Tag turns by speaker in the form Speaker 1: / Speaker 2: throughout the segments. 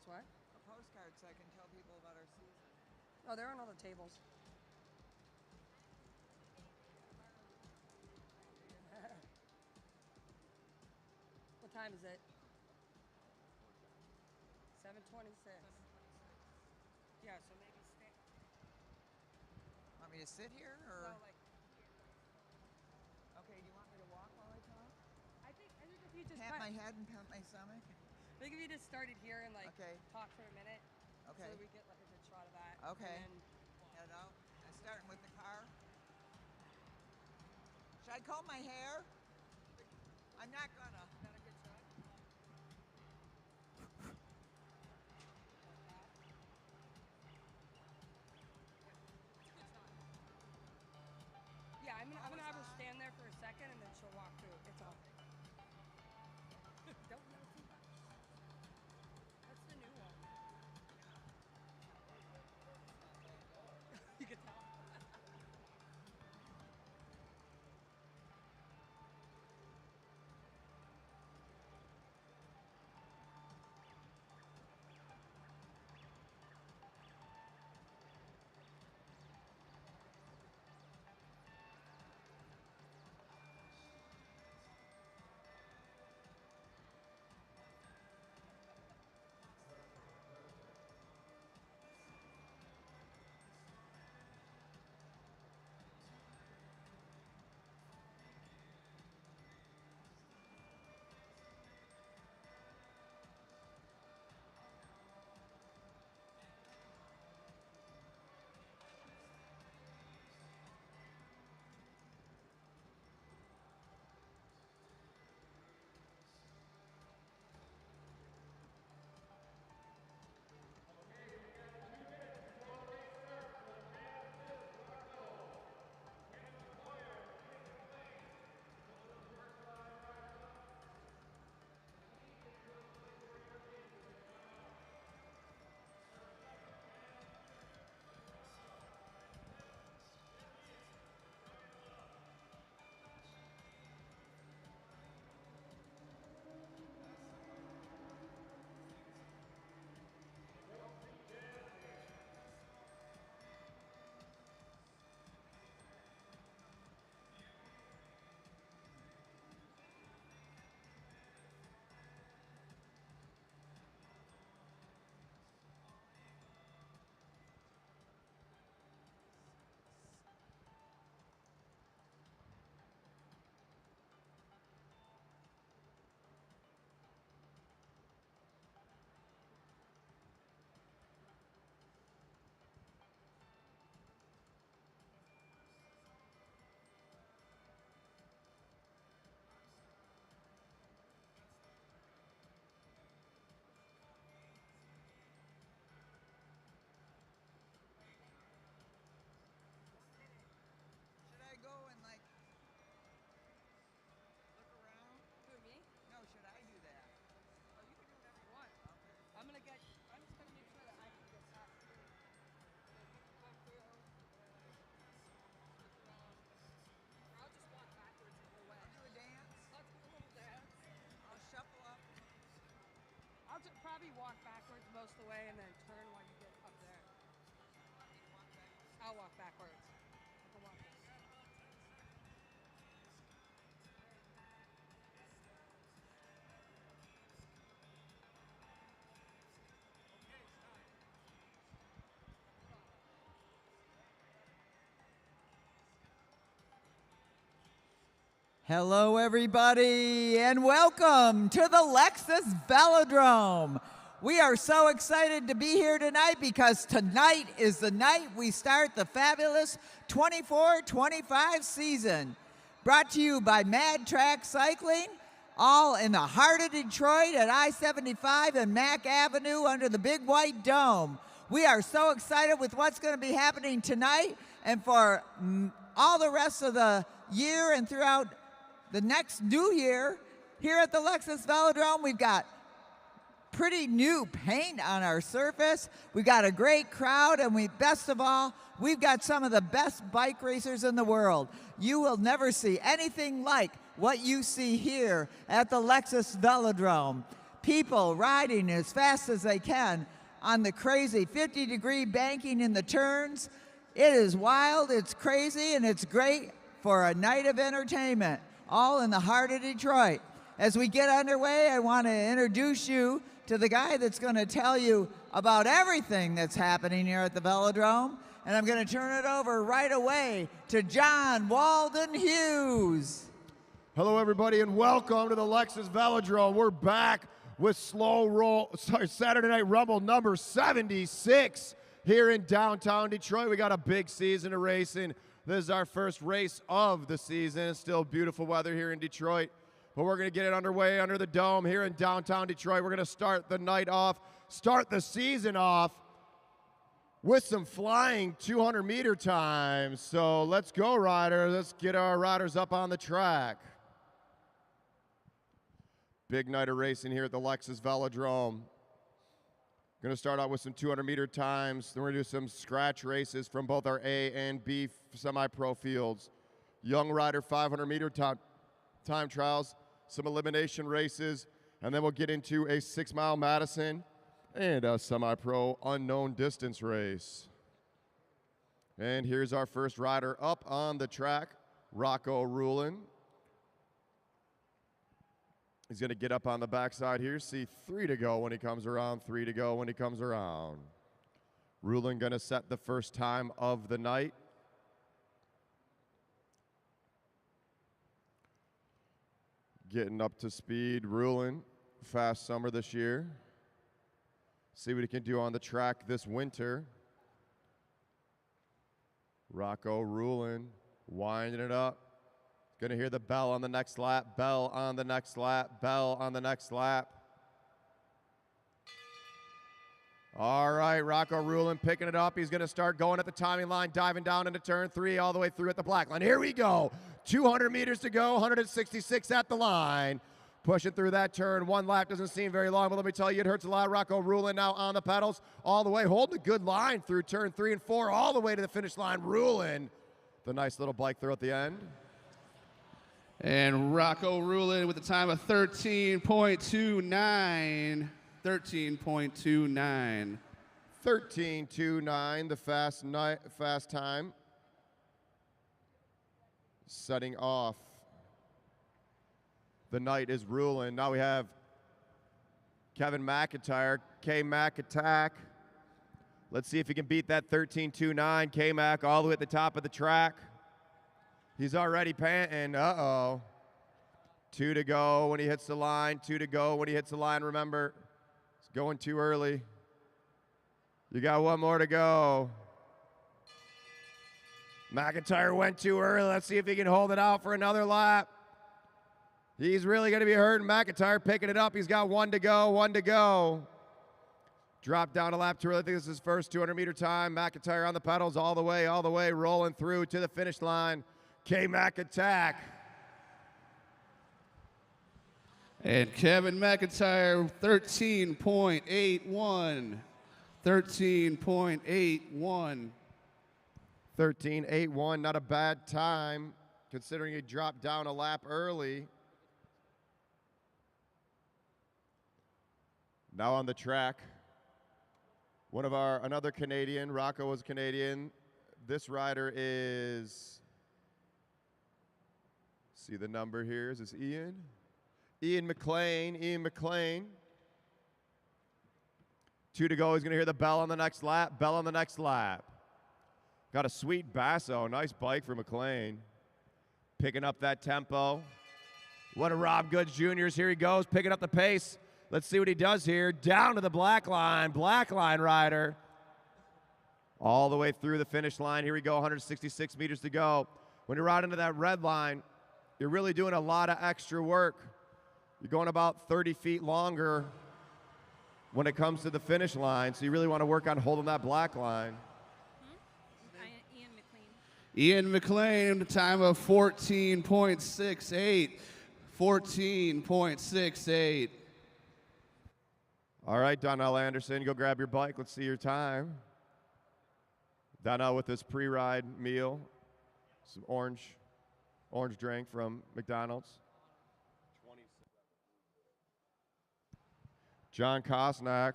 Speaker 1: What?
Speaker 2: A postcard so I can tell people about our season.
Speaker 1: Oh, they're on all the tables. What time is it? 7:26.
Speaker 2: 7:26.
Speaker 1: Yeah, so maybe stay.
Speaker 2: Want me to sit here or?
Speaker 1: No, like.
Speaker 2: Okay, do you want me to walk while I talk?
Speaker 1: I think if you just
Speaker 2: Pat my head and pat my stomach?
Speaker 1: I think if you just started here and like
Speaker 2: Okay.
Speaker 1: talk for a minute,
Speaker 2: Okay.
Speaker 1: so that we get like a good shot of that.
Speaker 2: Okay.
Speaker 1: And then,
Speaker 2: Head out. I'm starting with the car. Should I comb my hair? I'm not gonna.
Speaker 1: is that a good shot? Yeah, I'm gonna have her stand there for a second and then she'll walk through. It's all. Don't yell too much. That's the new one. You can tell.
Speaker 2: Should I go and like look around?
Speaker 1: Who, me?
Speaker 2: No, should I do that?
Speaker 1: Oh, you can do whatever you want.
Speaker 2: Okay.
Speaker 1: I'm just gonna make sure that I can get past through. So if you can come through, look around. Or I'll just walk backwards the whole way.
Speaker 2: Do a dance.
Speaker 1: I'll do a little dance.
Speaker 2: I'll shuffle up.
Speaker 1: I'll just probably walk backwards most of the way and then turn while you get up there.
Speaker 2: Want me to walk backwards?
Speaker 1: I'll walk backwards. I can walk backwards.
Speaker 2: Hello, everybody, and welcome to the Lexus Velodrome. We are so excited to be here tonight because tonight is the night we start the fabulous 24-25 season. Brought to you by Mad Track Cycling, all in the heart of Detroit at I-75 and Mack Avenue under the big white dome. We are so excited with what's going to be happening tonight and for all the rest of the year and throughout the next new year. Here at the Lexus Velodrome, we've got pretty new paint on our surface. We got a great crowd, and best of all, we've got some of the best bike racers in the world. You will never see anything like what you see here at the Lexus Velodrome. people riding as fast as they can on the crazy 50-degree banking in the turns. It is wild, it's crazy, and it's great for a night of entertainment, all in the heart of Detroit. As we get underway, I want to introduce you to the guy that's going to tell you about everything that's happening here at the Velodrome. And I'm going to turn it over right away to John Walden Hughes.
Speaker 3: Hello, everybody, and welcome to the Lexus Velodrome. We're back with Saturday Night Rumble number 76 here in downtown Detroit. We got a big season of racing. This is our first race of the season. It's still beautiful weather here in Detroit, but we're going to get it underway under the dome here in downtown Detroit. We're going to start the night off, start the season off with some flying 200-meter times. So let's go, riders. Let's get our riders up on the track. Big night of racing here at the Lexus Velodrome. Going to start out with some 200-meter times. Then we're going to do some scratch races from both our A and B semi-pro fields. Young rider 500-meter time trials, some elimination races, and then we'll get into a 6-mile Madison and a semi-pro unknown distance race. And here's our first rider up on the track, Rocco Rulin. He's going to get up on the backside here. See 3 to go when he comes around, 3 to go when he comes around. Rulin going to set the first time of the night. Getting up to speed, Rulin, fast summer this year. See what he can do on the track this winter. Rocco Rulin, winding it up. Going to hear the bell on the next lap, bell on the next lap, bell on the next lap. All right, Rocco Rulin picking it up. He's going to start going at the timing line, diving down into turn 3, all the way through at the black line. Here we go. 200 meters to go, 166 at the line. Pushing through that turn. 1 lap doesn't seem very long, but let me tell you, it hurts a lot. Rocco Rulin now on the pedals, all the way, holding a good line through turn 3 and 4, all the way to the finish line. Rulin, the nice little bike throw at the end.
Speaker 4: And Rocco Rulin with a time of 13.29. 13.29.
Speaker 3: 13.29, the fast time. Setting off. The night is Rulin. Now we have Kevin McIntyre, K-Mac attack. Let's see if he can beat that 13.29. K-Mac all the way at the top of the track. He's already panting. Uh-oh. 2 to go when he hits the line. 2 to go when he hits the line. Remember, it's going too early. You got 1 more to go. McIntyre went too early. Let's see if he can hold it out for another lap. He's really going to be hurting. McIntyre picking it up. He's got 1 to go, 1 to go. Drop down a lap too early. I think this is his first 200-meter time. McIntyre on the pedals all the way, rolling through to the finish line. K-Mac attack.
Speaker 4: And Kevin McIntyre, 13.81. 13.81.
Speaker 3: 13.81, not a bad time, considering he dropped down a lap early. Now on the track, another Canadian. Rocco was Canadian. This rider is, see the number here, is this Ian? Ian McLean. 2 to go, he's gonna hear the bell on the next lap, bell on the next lap. Got a sweet basso, nice bike for McLean. Picking up that tempo. One of Rob Goods Jr.'s, here he goes, picking up the pace. Let's see what he does here. Down to the black line rider. All the way through the finish line. Here we go, 166 meters to go. When you ride into that red line, you're really doing a lot of extra work. You're going about 30 feet longer when it comes to the finish line, so you really want to work on holding that black line.
Speaker 4: Ian McLean, a time of 14.68. 14.68.
Speaker 3: All right, Donnell Anderson, go grab your bike. Let's see your time. Donnell with his pre-ride meal, some orange drink from McDonald's. John Kosnak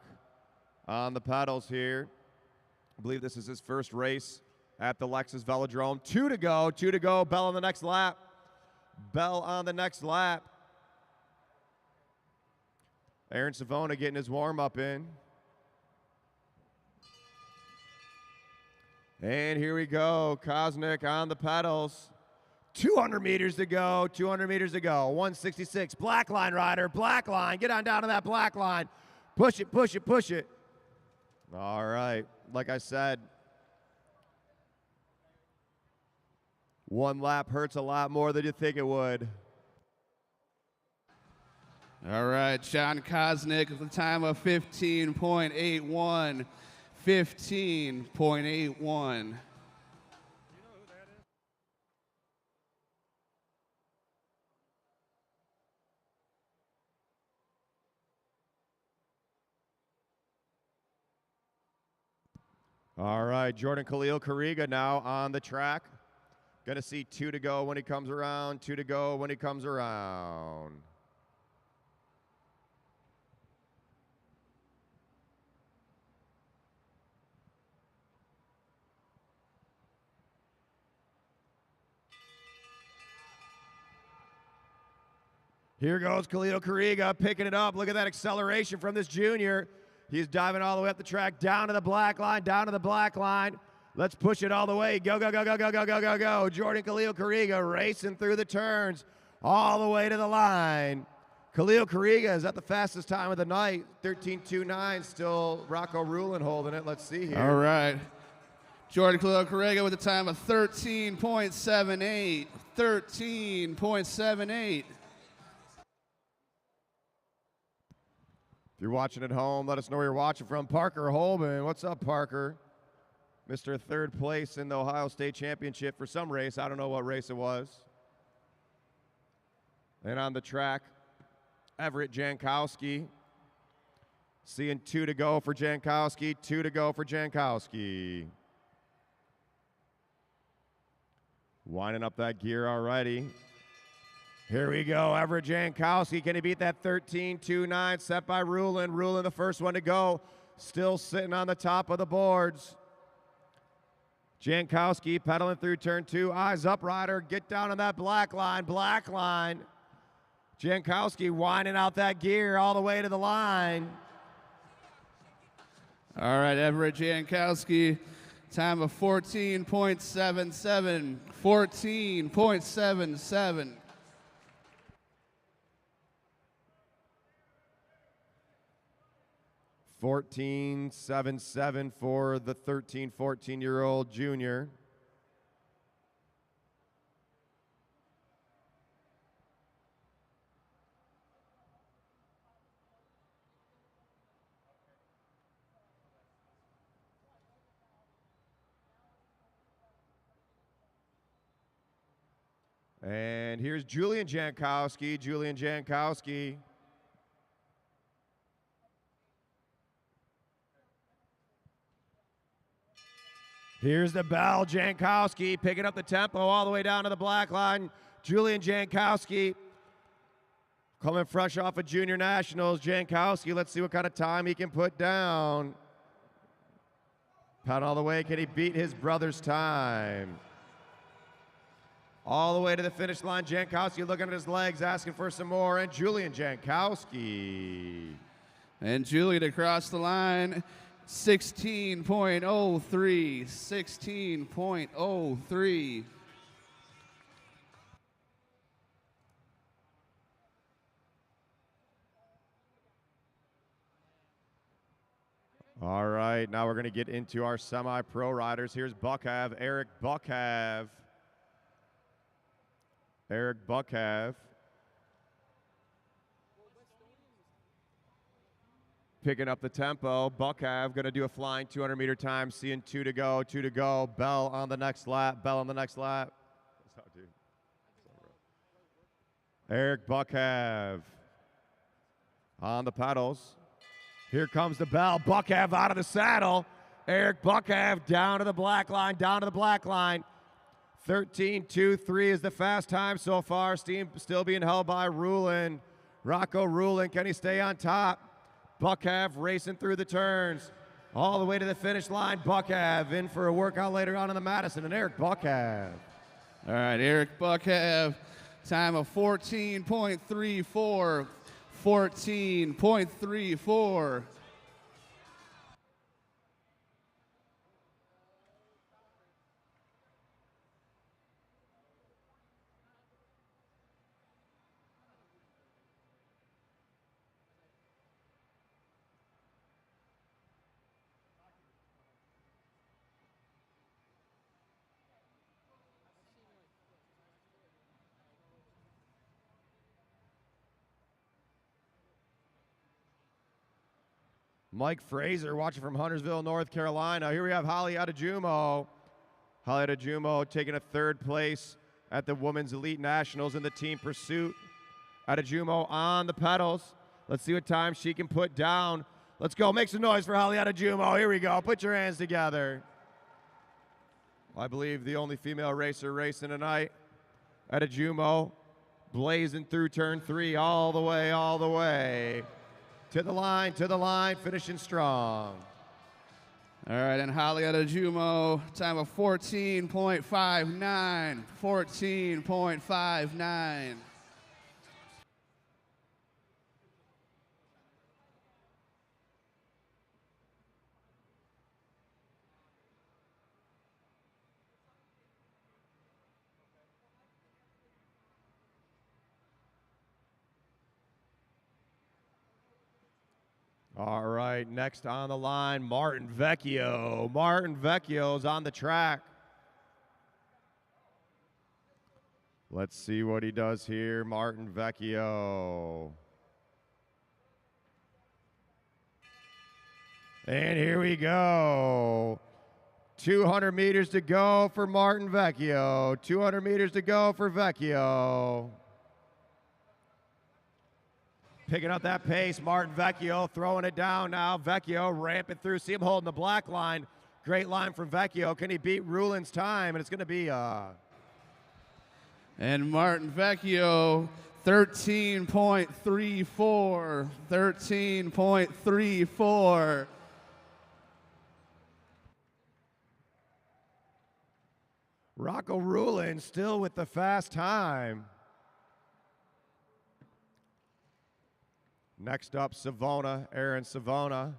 Speaker 3: on the pedals here. I believe this is his first race at the Lexus Velodrome. 2 to go. Bell on the next lap. Bell on the next lap. Aaron Savona getting his warm-up in. And here we go. Kosnak on the pedals. 200 meters to go. 166. Black line rider. Black line. Get on down to that black line. Push it. All right. Like I said, one lap hurts a lot more than you think it would.
Speaker 4: All right, John Kosnak with the time of 15.81. 15.81.
Speaker 3: All right, Jordan Khalil Kariga now on the track. Going to see 2 to go when he comes around. 2 to go when he comes around. Here goes Khalil Kariga picking it up. Look at that acceleration from this junior. He's diving all the way up the track, down to the black line. Let's push it all the way. Go. Jordan Khalil Kariga racing through the turns all the way to the line. Khalil Kariga is at the fastest time of the night, 13.29. Still Rocco Rulin holding it. Let's see here.
Speaker 4: All right. Jordan Khalil Kariga with a time of 13.78. 13.78.
Speaker 3: If you're watching at home, let us know where you're watching from. Parker Holman. What's up, Parker? Mr. Third place in the Ohio State Championship for some race. I don't know what race it was. And on the track, Everett Jankowski. Seeing 2 to go for Jankowski. 2 to go for Jankowski. Winding up that gear already. Here we go, Everett Jankowski. Can he beat that 13.29 set by Rulin? Rulin, the first one to go. Still sitting on the top of the boards. Jankowski pedaling through turn 2. Eyes up, rider. Get down on that black line. Jankowski winding out that gear all the way to the line.
Speaker 4: All right, Everett Jankowski, time of 14.77. 14.77.
Speaker 3: 14.77 for the 14-year-old junior. And here's Julian Jankowski. Here's the bell. Jankowski picking up the tempo all the way down to the black line. Julian Jankowski coming fresh off of Junior Nationals. Jankowski, let's see what kind of time he can put down. Pound all the way. Can he beat his brother's time? All the way to the finish line. Jankowski looking at his legs, asking for some more. And Julian Jankowski.
Speaker 4: And Julian across the line. 16.03. 16.03.
Speaker 3: All right, now we're going to get into our semi-pro riders. Here's Buckhav, Eric Buckhav. Picking up the tempo. Buckhav going to do a flying 200-meter time, seeing 2 to go. Bell on the next lap. Eric Buckhav on the pedals. Here comes the bell. Buckhav out of the saddle. Eric Buckhav down to the black line. 13.23 is the fast time so far. Steam still being held by Rulin. Rocco Rulin, can he stay on top? Buckhav racing through the turns. All the way to the finish line. Buckhav in for a workout later on in the Madison. And Eric Buckhav.
Speaker 4: All right, Eric Buckhav, time of 14.34. 14.34.
Speaker 3: Mike Fraser watching from Huntersville, North Carolina. Here we have Holly Adejumo. Holly Adejumo taking a third place at the Women's Elite Nationals in the team pursuit. Adejumo on the pedals. Let's see what time she can put down. Let's go. Make some noise for Holly Adejumo. Here we go. Put your hands together. I believe the only female racer racing tonight. Adejumo blazing through turn 3 all the way. To the line, finishing strong.
Speaker 4: All right, and Holly Adejumo, time of 14.59. 14.59.
Speaker 3: All right, next on the line, Martin Vecchio. Martin Vecchio's on the track. Let's see what he does here, Martin Vecchio. And here we go. 200 meters to go for Martin Vecchio. 200 meters to go for Vecchio. Picking up that pace, Martin Vecchio throwing it down now. Vecchio ramping through. See him holding the black line. Great line from Vecchio. Can he beat Rulin's time? And it's going to be
Speaker 4: And Martin Vecchio, 13.34. 13.34.
Speaker 3: Rocco Rulin still with the fast time. Next up, Savona, Aaron Savona.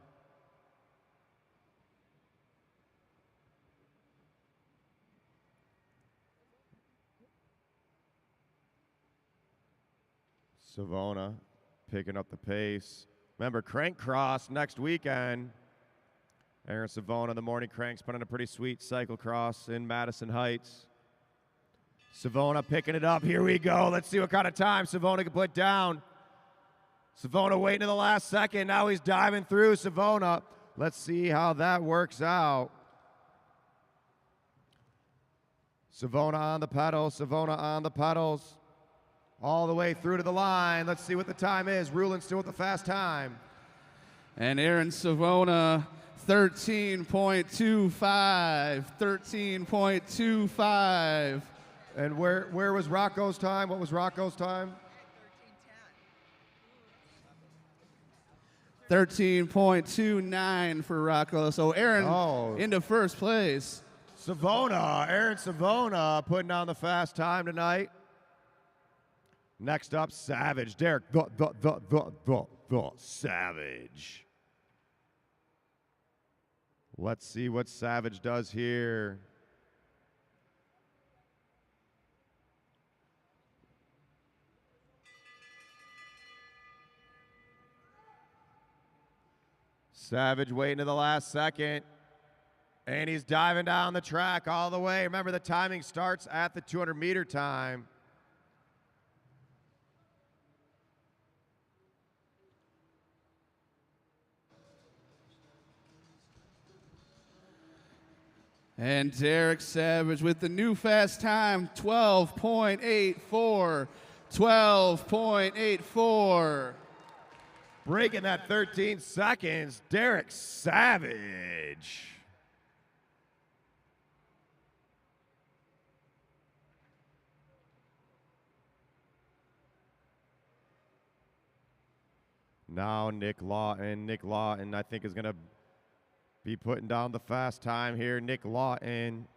Speaker 3: Savona picking up the pace. Remember, Crank Cross next weekend. Aaron Savona, the Morning Cranks, put on a pretty sweet cyclocross in Madison Heights. Savona picking it up. Here we go. Let's see what kind of time Savona can put down. Savona waiting to the last second. Now he's diving through Savona. Let's see how that works out. Savona on the pedals. Savona on the pedals. All the way through to the line. Let's see what the time is. Rulin still with the fast time.
Speaker 4: And Aaron Savona, 13.25. 13.25.
Speaker 3: And where was Rocco's time? What was Rocco's time?
Speaker 4: 13.29 for Rocco. So Aaron into first place.
Speaker 3: Savona, Aaron Savona putting on the fast time tonight. Next up, Savage. Derek, the Savage. Let's see what Savage does here. Savage waiting to the last second. And he's diving down the track all the way. Remember, the timing starts at the 200-meter time.
Speaker 4: And Derek Savage with the new fast time, 12.84. 12.84.
Speaker 3: Breaking that 13 seconds, Derek Savage. Now Nick Lawton. Nick Lawton, I think, is going to be putting down the fast time here. Nick Lawton.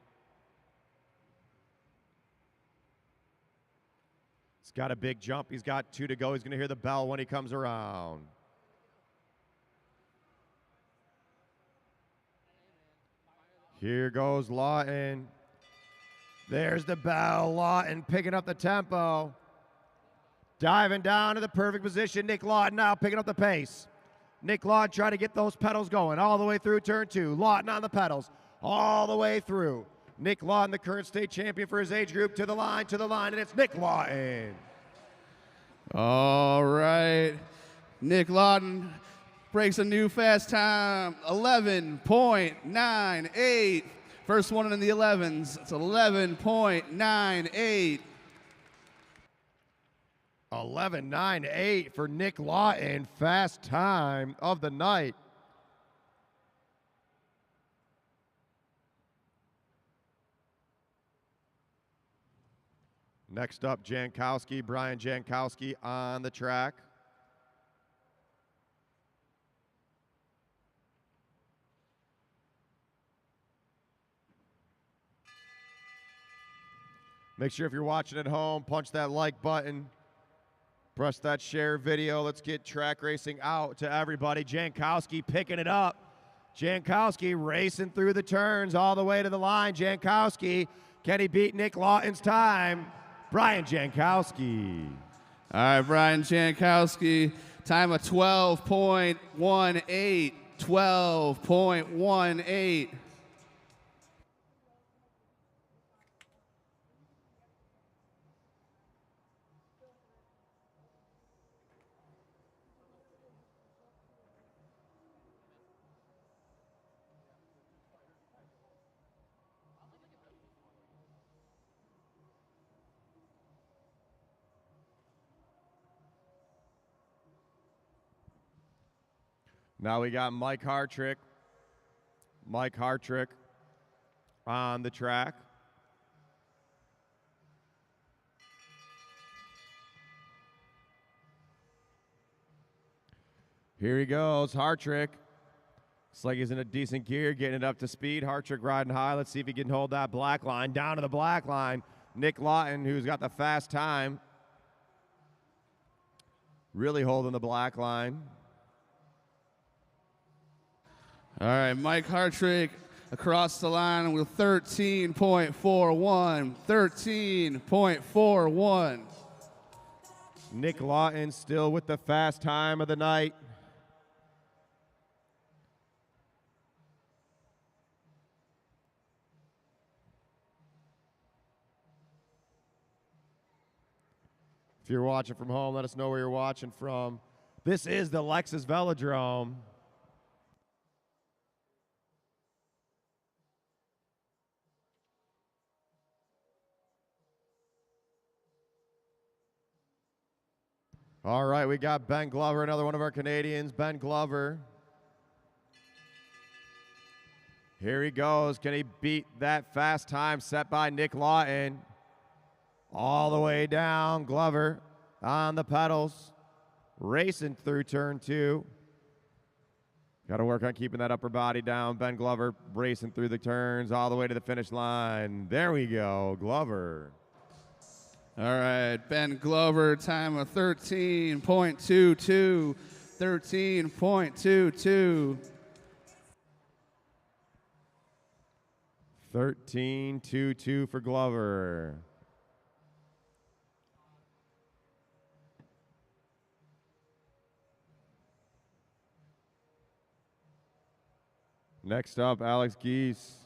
Speaker 3: He's got a big jump. He's got 2 to go. He's going to hear the bell when he comes around. Here goes Lawton. There's the bell. Lawton picking up the tempo. Diving down to the perfect position. Nick Lawton now picking up the pace. Nick Lawton trying to get those pedals going all the way through turn 2. Lawton on the pedals all the way through. Nick Lawton, the current state champion for his age group, to the line, and it's Nick Lawton.
Speaker 4: All right. Nick Lawton breaks a new fast time, 11.98. First one in the 11s. It's 11.98.
Speaker 3: 11.98 for Nick Lawton, fast time of the night. Next up, Jankowski, Brian Jankowski on the track. Make sure if you're watching at home, punch that like button. Press that share video. Let's get track racing out to everybody. Jankowski picking it up. Jankowski racing through the turns all the way to the line. Jankowski, can he beat Nick Lawton's time? Brian Jankowski.
Speaker 4: All right, Brian Jankowski, time of 12.18. 12.18.
Speaker 3: Now we got Mike Hartrick. Mike Hartrick on the track. Here he goes, Hartrick. Looks like he's in a decent gear, getting it up to speed. Hartrick riding high. Let's see if he can hold that black line. Down to the black line. Nick Lawton, who's got the fast time. Really holding the black line.
Speaker 4: All right, Mike Hartrick across the line with 13.41. 13.41.
Speaker 3: Nick Lawton still with the fast time of the night. If you're watching from home, let us know where you're watching from. This is the Lexus Velodrome. All right, we got Ben Glover, another one of our Canadians. Ben Glover. Here he goes. Can he beat that fast time set by Nick Lawton? All the way down. Glover on the pedals. Racing through turn 2. Got to work on keeping that upper body down. Ben Glover racing through the turns all the way to the finish line. There we go, Glover.
Speaker 4: All right, Ben Glover, time of 13.22. 13.22.
Speaker 3: 13.22 for Glover. Next up, Alex Geese.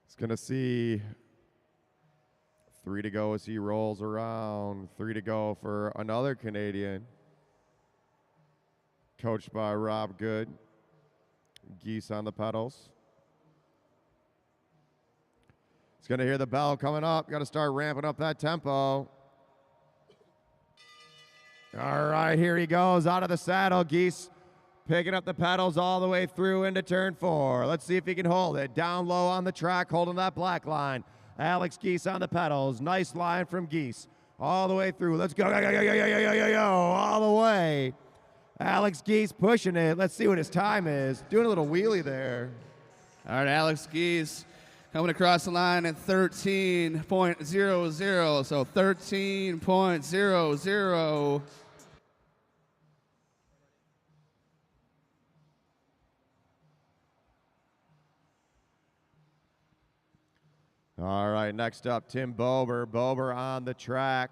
Speaker 3: He's going to see 3 to go as he rolls around. 3 to go for another Canadian. Coached by Rob Good. Geese on the pedals. He's going to hear the bell coming up. Got to start ramping up that tempo. All right, here he goes out of the saddle. Geese picking up the pedals all the way through into turn 4. Let's see if he can hold it. Down low on the track, holding that black line. Alex Geese on the pedals. Nice line from Geese. All the way through. Let's go. Yo. All the way. Alex Geese pushing it. Let's see what his time is. Doing a little wheelie there.
Speaker 4: All right, Alex Geese coming across the line at 13.00. So 13.00.
Speaker 3: All right, next up, Tim Bober. Bober on the track.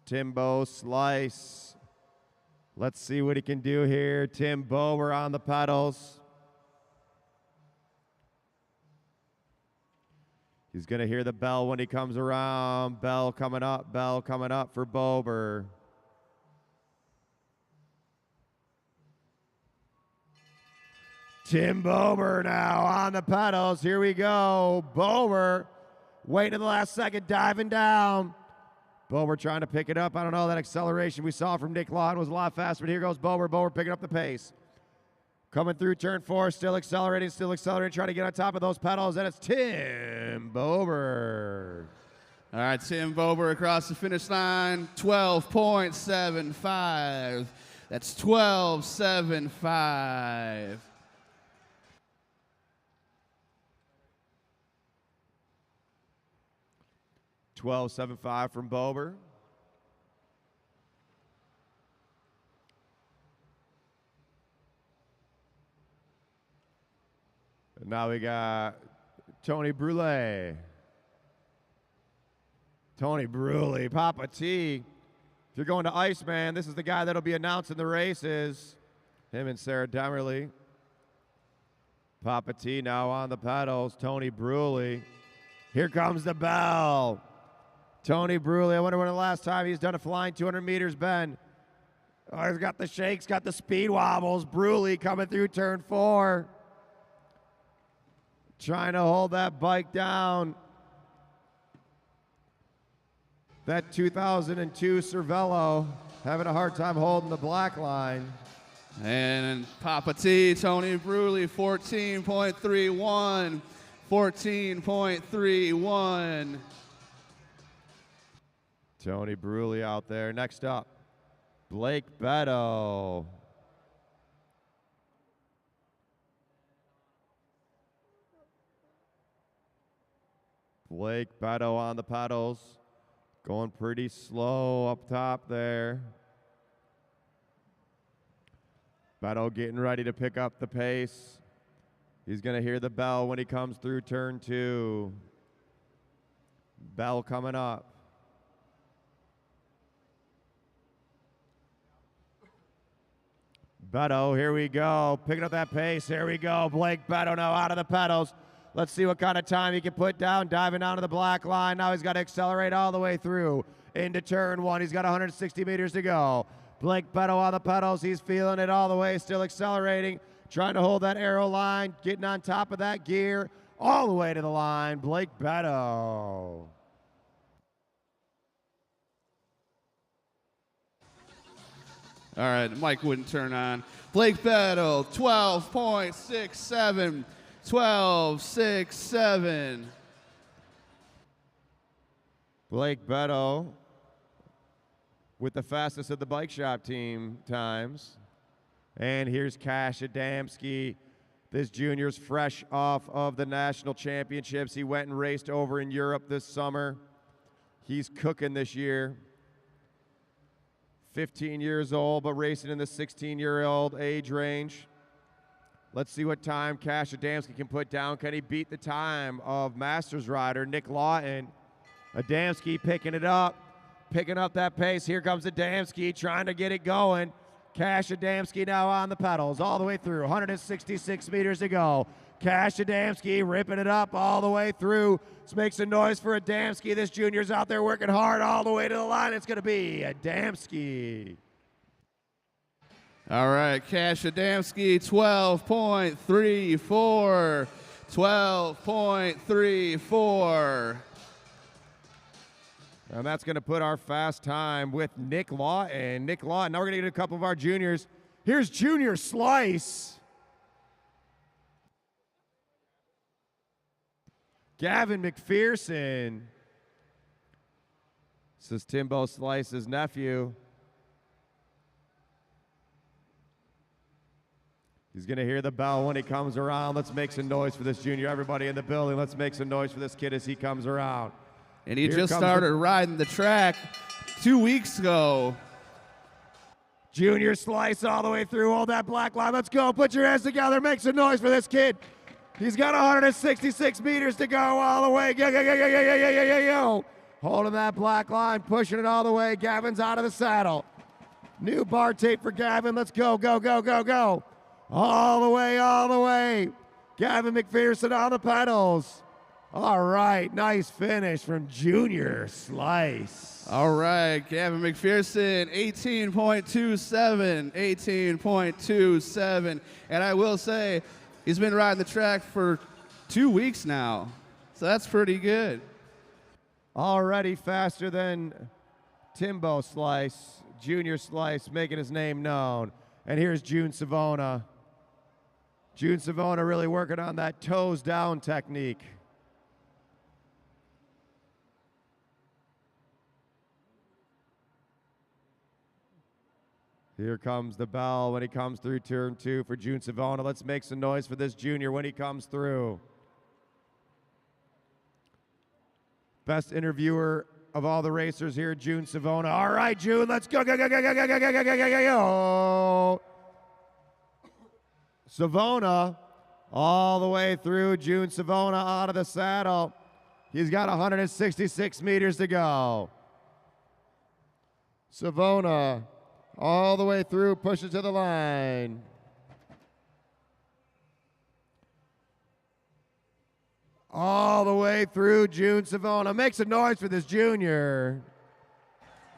Speaker 3: Timbo slice. Let's see what he can do here. Tim Bober on the pedals. He's going to hear the bell when he comes around. Bell coming up for Bober. Tim Bober now on the pedals. Here we go. Bober waiting in the last second, diving down. Bober trying to pick it up. I don't know, that acceleration we saw from Nick Lawton was a lot faster, but here goes Bober. Bober picking up the pace. Coming through turn 4, still accelerating, trying to get on top of those pedals, and it's Tim Bober.
Speaker 4: All right, Tim Bober across the finish line, 12.75. That's 12.75.
Speaker 3: $12.75 from Bober. And now we got Tony Brule. Tony Brule, Papa T. If you're going to Iceman, this is the guy that'll be announcing the races. Him and Sarah Demerly. Papa T now on the pedals. Tony Brule. Here comes the bell. Tony Brule, I wonder when the last time he's done a flying 200 meters bend. Oh, he's got the shakes, got the speed wobbles. Brule coming through turn 4. Trying to hold that bike down. That 2002 Cervelo having a hard time holding the black line.
Speaker 4: And Papa T, Tony Brule, 14.31. 14.31.
Speaker 3: Tony Brule out there. Next up, Blake Beto. Blake Beto on the pedals. Going pretty slow up top there. Beto getting ready to pick up the pace. He's going to hear the bell when he comes through turn 2. Bell coming up. Beto, here we go. Picking up that pace. Here we go. Blake Beto now out of the pedals. Let's see what kind of time he can put down. Diving down to the black line. Now he's got to accelerate all the way through into turn 1. He's got 160 meters to go. Blake Beto on the pedals. He's feeling it all the way. Still accelerating. Trying to hold that arrow line. Getting on top of that gear. All the way to the line. Blake Beto.
Speaker 4: All right, the mic wouldn't turn on. Blake Beto, 12.67. 12.67.
Speaker 3: Blake Beto with the fastest of the bike shop team times. And here's Cash Adamski. This junior's fresh off of the national championships. He went and raced over in Europe this summer. He's cooking this year. 15 years old, but racing in the 16-year-old age range. Let's see what time Cash Adamski can put down. Can he beat the time of Masters rider Nick Lawton? Adamski picking it up, picking up that pace. Here comes Adamski trying to get it going. Cash Adamski now on the pedals all the way through. 166 meters to go. Cash Adamski ripping it up all the way through. Let's make some noise for Adamski. This junior's out there working hard all the way to the line. It's going to be Adamski.
Speaker 4: All right, Cash Adamski, 12.34. 12.34.
Speaker 3: And that's going to put our fast time with Nick Lawton. Nick Lawton. Now we're going to get a couple of our juniors. Here's Junior Slice. Gavin McPherson. This is Timbo Slice's nephew. He's going to hear the bell when he comes around. Let's make some noise for this junior. Everybody in the building, let's make some noise for this kid as he comes around.
Speaker 4: And he just started riding the track 2 weeks ago.
Speaker 3: Junior Slice all the way through. Hold that black line. Let's go. Put your hands together. Make some noise for this kid. He's got 166 meters to go all the way. Yo. Holding that black line, pushing it all the way. Gavin's out of the saddle. New bar tape for Gavin. Let's go. All the way. Gavin McPherson on the pedals. All right, nice finish from Junior Slice.
Speaker 4: All right, Gavin McPherson, 18.27. And I will say, he's been riding the track for 2 weeks now. So that's pretty good.
Speaker 3: Already faster than Timbo Slice. Junior Slice making his name known. And here's June Savona. June Savona really working on that toes down technique. Here comes the bell when he comes through turn 2 for June Savona. Let's make some noise for this junior when he comes through. Best interviewer of all the racers here, June Savona. All right, June, let's go. Savona all the way through. June Savona out of the saddle. He's got 166 meters to go. Savona all the way through, pushes to the line. All the way through, June Savona. Make some noise for this junior.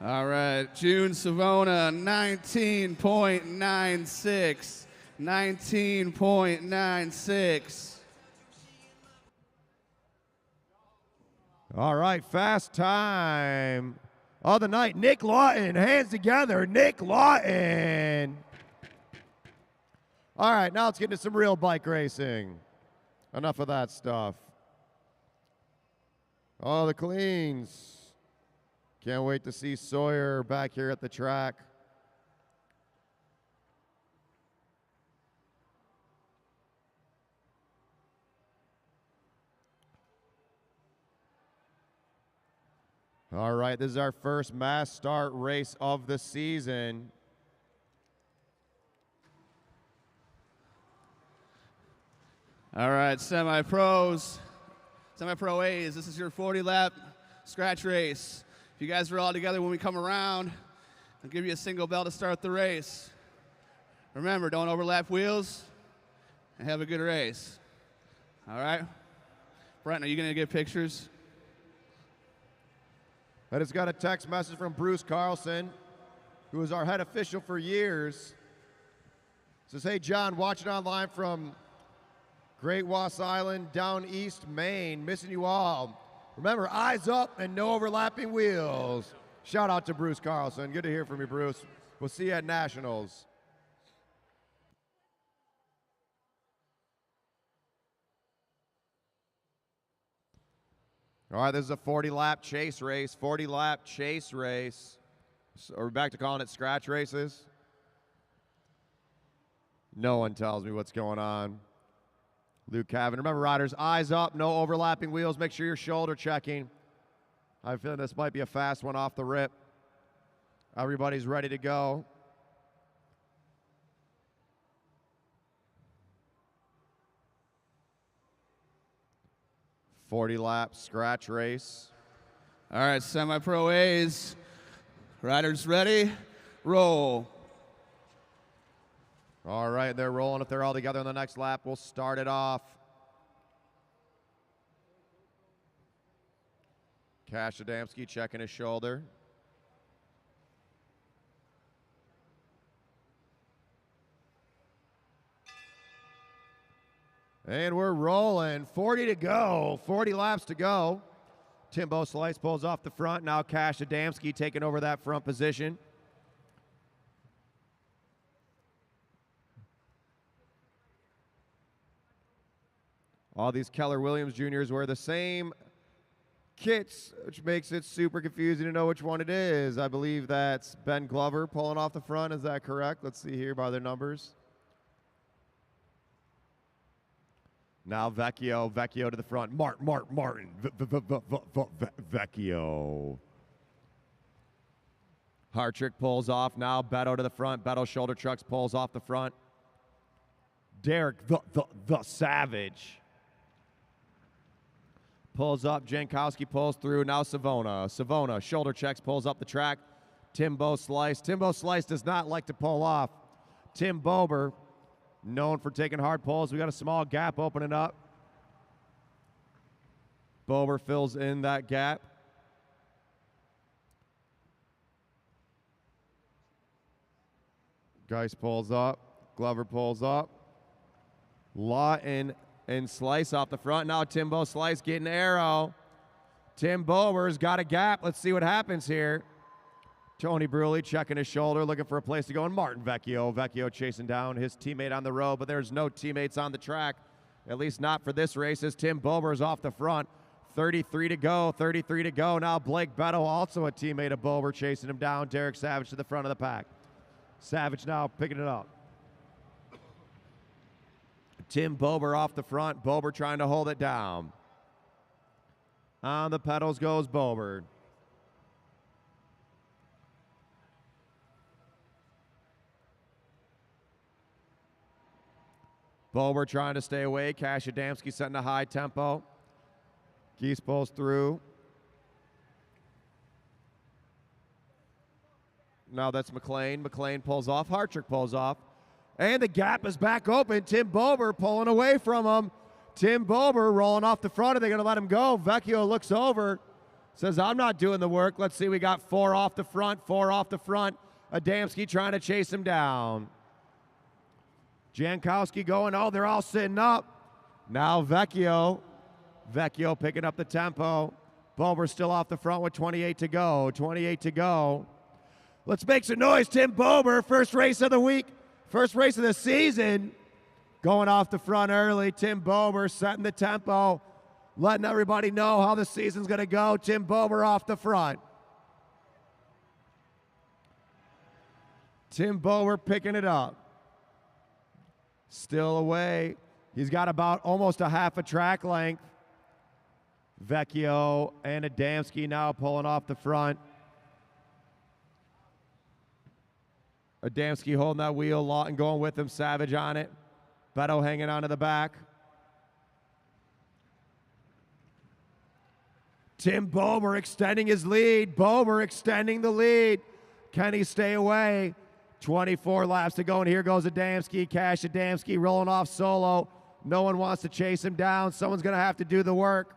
Speaker 4: All right, June Savona, 19.96.
Speaker 3: All right, fast time of the night. Nick Lawton, hands together, Nick Lawton. All right, now let's get into some real bike racing. Enough of that stuff. Oh, the cleans. Can't wait to see Sawyer back here at the track. All right, this is our first mass start race of the season.
Speaker 4: All right, semi-pros, semi-pro A's, this is your 40-lap scratch race. If you guys are all together when we come around, I'll give you a single bell to start the race. Remember, don't overlap wheels and have a good race. All right? Brent, are you going to get pictures?
Speaker 3: I just got a text message from Bruce Carlson, who was our head official for years. Says, hey, John, watching online from Great Wass Island, down east Maine, missing you all. Remember, eyes up and no overlapping wheels. Shout out to Bruce Carlson. Good to hear from you, Bruce. We'll see you at Nationals. All right, this is a 40-lap chase race. 40-lap chase race. So are we back to calling it scratch races? No one tells me what's going on. Luke Cavan. Remember, riders, eyes up, no overlapping wheels. Make sure you're shoulder checking. I have a feeling this might be a fast one off the rip. Everybody's ready to go. .40-lap scratch race.
Speaker 4: All right, semi-pro A's. Riders ready? Roll.
Speaker 3: All right, they're rolling. If they're all together on the next lap, we'll start it off. Cash Adamski checking his shoulder. And we're rolling. 40 to go. 40 laps to go. Timbo Slice pulls off the front. Now Cash Adamski taking over that front position. All these Keller Williams juniors wear the same kits, which makes it super confusing to know which one it is. I believe that's Ben Glover pulling off the front. Is that correct? Let's see here by their numbers. Now Vecchio to the front. Martin. Vecchio. Hartrick pulls off. Now Beto to the front. Beto shoulder trucks, pulls off the front. Derek, the Savage. Pulls up. Jankowski pulls through. Now Savona shoulder checks, pulls up the track. Timbo Slice. Timbo Slice does not like to pull off. Tim Bober, known for taking hard pulls. We got a small gap opening up. Bober fills in that gap. Geist pulls up. Glover pulls up. Lawton and Slice off the front. Now Timbo Slice getting arrow. Tim Bober's got a gap. Let's see what happens here. Tony Bruley checking his shoulder, looking for a place to go. And Martin Vecchio. Vecchio chasing down his teammate on the road, but there's no teammates on the track, at least not for this race, as Tim Bober's off the front. 33 to go. Now Blake Beto, also a teammate of Bober, chasing him down. Derek Savage to the front of the pack. Savage now picking it up. Tim Bober off the front. Bober trying to hold it down. On the pedals goes Bober. Bober trying to stay away. Cash Adamski setting a high tempo. Geese pulls through. Now that's McLean. McLean pulls off. Hartrick pulls off. And the gap is back open. Tim Bober pulling away from him. Tim Bober rolling off the front. Are they going to let him go? Vecchio looks over. Says, I'm not doing the work. Let's see. We got 4 off the front. Adamski trying to chase him down. Jankowski going. Oh, they're all sitting up. Now Vecchio. Vecchio picking up the tempo. Bober still off the front with 28 to go. Let's make some noise. Tim Bober, first race of the week. First race of the season, going off the front early. Tim Bober setting the tempo, letting everybody know how the season's going to go. Tim Bober off the front. Tim Bober picking it up. Still away. He's got about almost a half a track length. Vecchio and Adamski now pulling off the front. Adamski holding that wheel, Lawton going with him, Savage on it. Beto hanging onto the back. Tim Bober extending his lead. Bober extending the lead. Can he stay away? 24 laps to go, and here goes Adamski. Cash Adamski rolling off solo. No one wants to chase him down. Someone's going to have to do the work.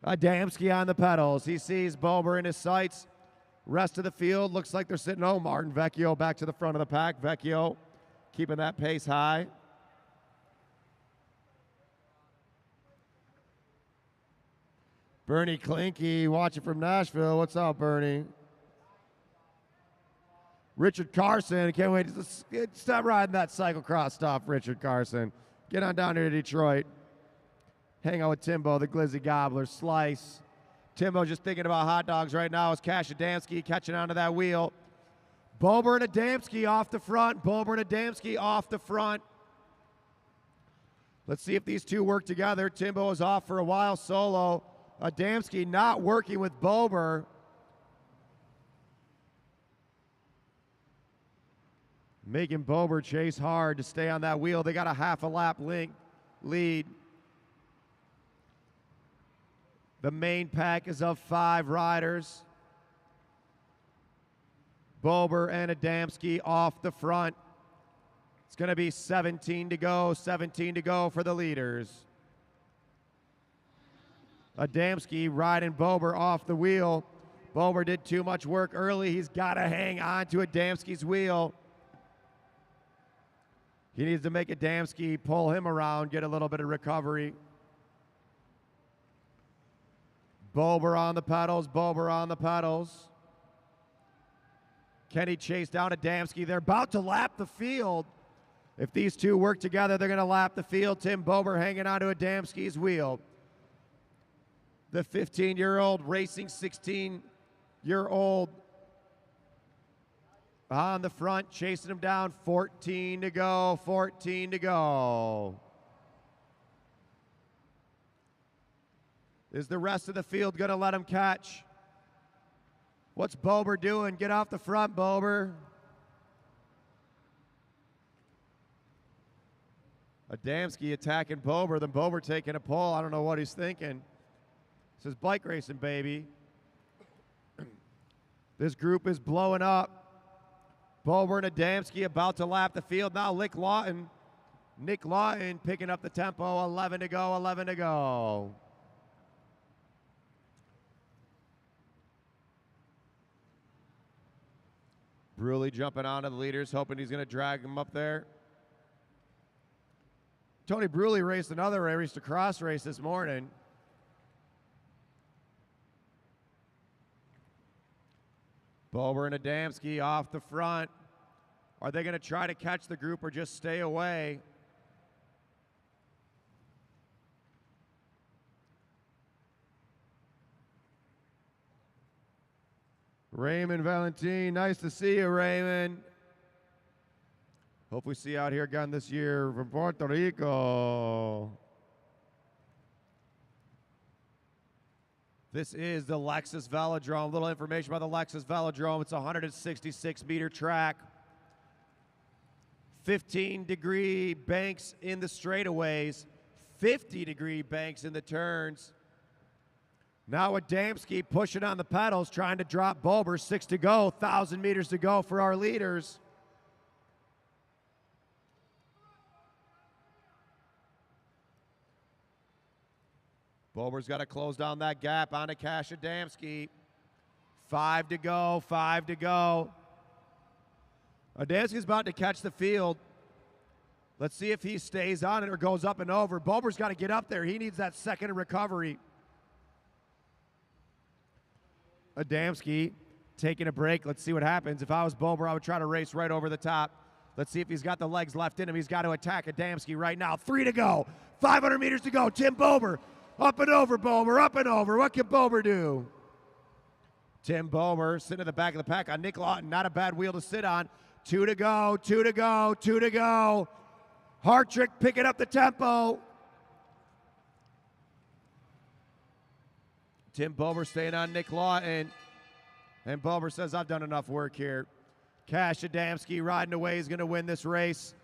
Speaker 3: Adamski on the pedals. He sees Bober in his sights. Rest of the field looks like they're sitting. Oh, Martin Vecchio back to the front of the pack. Vecchio keeping that pace high. Bernie Klinke watching from Nashville. What's up, Bernie? Richard Carson. Can't wait to stop riding that cyclocross stuff, Richard Carson. Get on down here to Detroit. Hang out with Timbo, the Glizzy Gobbler. Slice. Timbo just thinking about hot dogs right now as Cash Adamski catching onto that wheel. Bober and Adamski off the front. Let's see if these two work together. Timbo is off for a while solo. Adamski not working with Bober. Making Bober chase hard to stay on that wheel. They got a half a lap lead. The main pack is of 5 riders. Bober and Adamski off the front. It's going to be 17 to go for the leaders. Adamski riding Bober off the wheel. Bober did too much work early. He's got to hang on to Adamski's wheel. He needs to make Adamski pull him around, get a little bit of recovery. Bober on the pedals. Can he chase down Adamski? They're about to lap the field. If these two work together, they're going to lap the field. Tim Bober hanging onto Adamski's wheel. the 15-year-old racing 16-year-old on the front, chasing him down. 14 to go, 14 to go. Is the rest of the field going to let him catch? What's Bober doing? Get off the front, Bober. Adamski attacking Bober, then Bober taking a pull. I don't know what he's thinking. This is bike racing, baby. This group is blowing up. Bober and Adamski about to lap the field. Now Nick Lawton picking up the tempo. 11 to go, 11 to go. Bruley jumping onto the leaders, hoping he's going to drag him up there. Tony Bruley raced another race, a cross race this morning. Bober and Adamski off the front. Are they going to try to catch the group or just stay away? Raymond Valentin, nice to see you, Raymond. Hope we see you out here again this year from Puerto Rico. This is the Lexus Velodrome. Little information about the Lexus Velodrome. It's a 166-meter track. 15-degree banks in the straightaways. 50-degree banks in the turns. Now Adamski pushing on the pedals, trying to drop Bober. 6 to go, 1,000 meters to go for our leaders. Bober's got to close down that gap onto Cash Adamski. 5 to go, 5 to go. Adamski's about to catch the field. Let's see if he stays on it or goes up and over. Bober's got to get up there. He needs that second recovery. Adamski taking a break. Let's see what happens. If I was Bober, I would try to race right over the top. Let's see if he's got the legs left in him. He's got to attack Adamski right now. 3 to go. 500 meters to go. Tim Bober. Up and over, Bober. Up and over. What can Bober do? Tim Bober sitting in the back of the pack on Nick Lawton. Not a bad wheel to sit on. 2 to go. 2 to go. 2 to go. Hartrick picking up the tempo. Tim Bober staying on Nick Lawton. And Bober says, I've done enough work here. Cash Adamski riding away. He's going to win this race.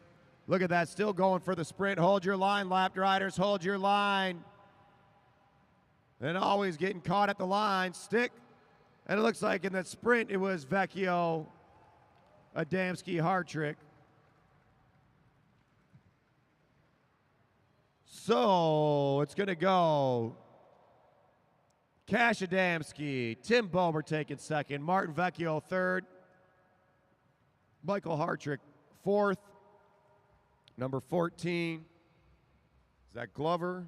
Speaker 3: Look at that. Still going for the sprint. Hold your line, lapped riders. Hold your line. And always getting caught at the line. Stick. And it looks like in that sprint, it was Vecchio, Adamski, Hartrick. So it's going to go Cash Adamski, Tim Bober taking second, Martin Vecchio third, Michael Hartrick fourth, number 14, is that Glover?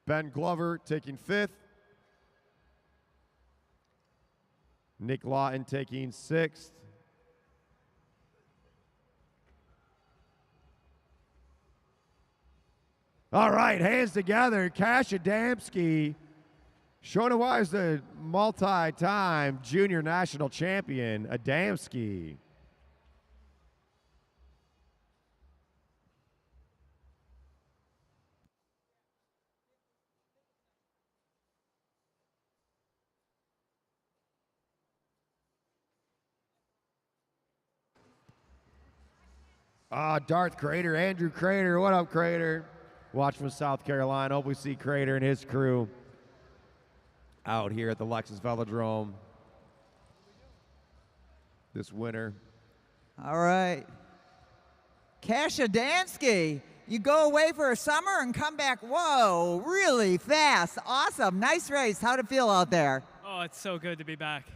Speaker 3: Ben Glover taking fifth, Nick Lawton taking sixth, all right, hands together. Cash Adamski, showing why is the multi-time junior national champion, Adamski. Darth Crater, Andrew Crater. What up, Crater? Watch from South Carolina. Hope we see Crater and his crew out here at the Lexus Velodrome this winter.
Speaker 2: All right. Cash Adamski, you go away for a summer and come back, whoa, really fast. Awesome. Nice race. How'd it feel out there?
Speaker 5: Oh, it's so good to be back.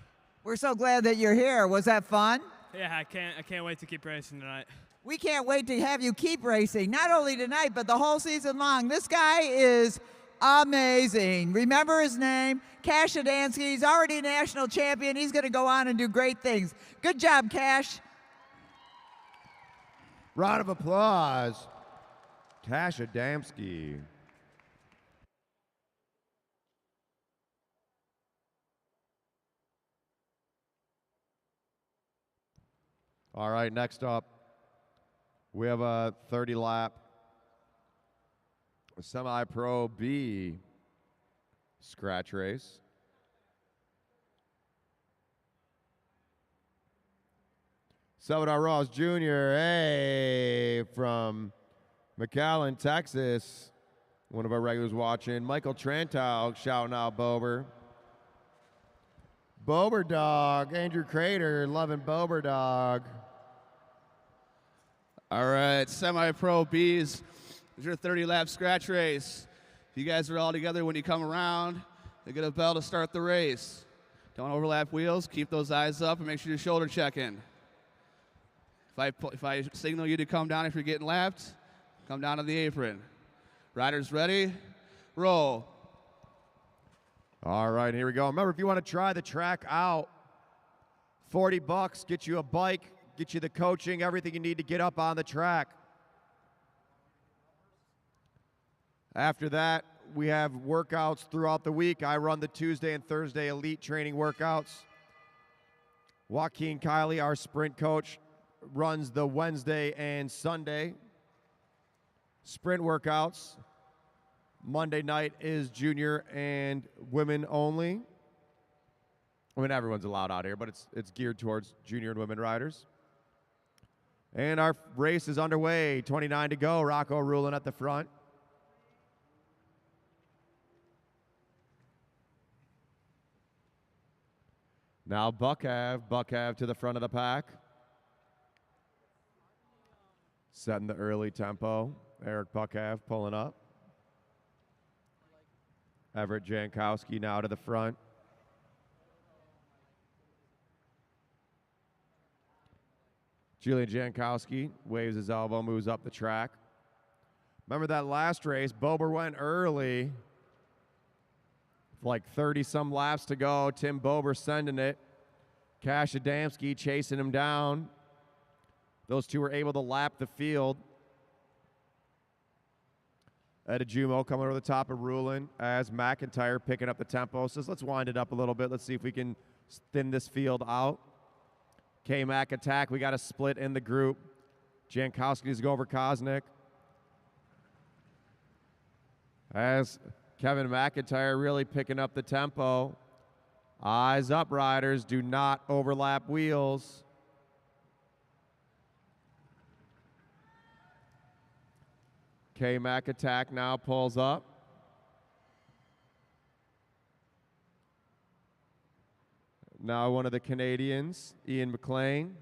Speaker 2: We're so glad that you're here. Was that fun?
Speaker 5: Yeah, I can't wait to keep racing tonight.
Speaker 2: We can't wait to have you keep racing, not only tonight, but the whole season long. This guy is amazing. Remember his name, Cash Adamski. He's already a national champion. He's going to go on and do great things. Good job, Cash.
Speaker 3: Round of applause. Cash Adamski. All right, next up, we have a 30-lap semi-pro B scratch race. Salvador Ross Jr., hey, from McAllen, Texas. One of our regulars watching. Michael Trantow shouting out Bober. Bober Dog. Andrew Crater loving Bober Dog.
Speaker 4: All right, semi-pro Bs. It's your 30-lap scratch race. If you guys are all together when you come around, you get a bell to start the race. Don't overlap wheels. Keep those eyes up and make sure you're shoulder checking. If I signal you to come down if you're getting lapped, come down to the apron. Riders ready? Roll.
Speaker 3: All right, here we go. Remember, if you want to try the track out, $40, get you a bike, get you the coaching, everything you need to get up on the track. After that, we have workouts throughout the week. I run the Tuesday and Thursday elite training workouts. Joaquin Kiley, our sprint coach, runs the Wednesday and Sunday sprint workouts. Monday night is junior and women only. I mean, everyone's allowed out here, but it's geared towards junior and women riders. And our race is underway. 29 to go. Rocco Rulin at the front. Now Buck Ave to the front of the pack. Setting the early tempo. Eric Buck Ave pulling up. Everett Jankowski now to the front. Julian Jankowski waves his elbow, moves up the track. Remember that last race, Bober went early. Like 30-some laps to go. Tim Bober sending it. Cash Adamski chasing him down. Those two were able to lap the field. Edijumo coming over the top of Rulin as McIntyre picking up the tempo. Says, let's wind it up a little bit. Let's see if we can thin this field out. K-Mac attack. We got a split in the group. Jankowski's go over Kosnick. As Kevin McIntyre really picking up the tempo. Eyes up, riders. Do not overlap wheels. K-Mac attack now pulls up. Now one of the Canadians, Ian McLean.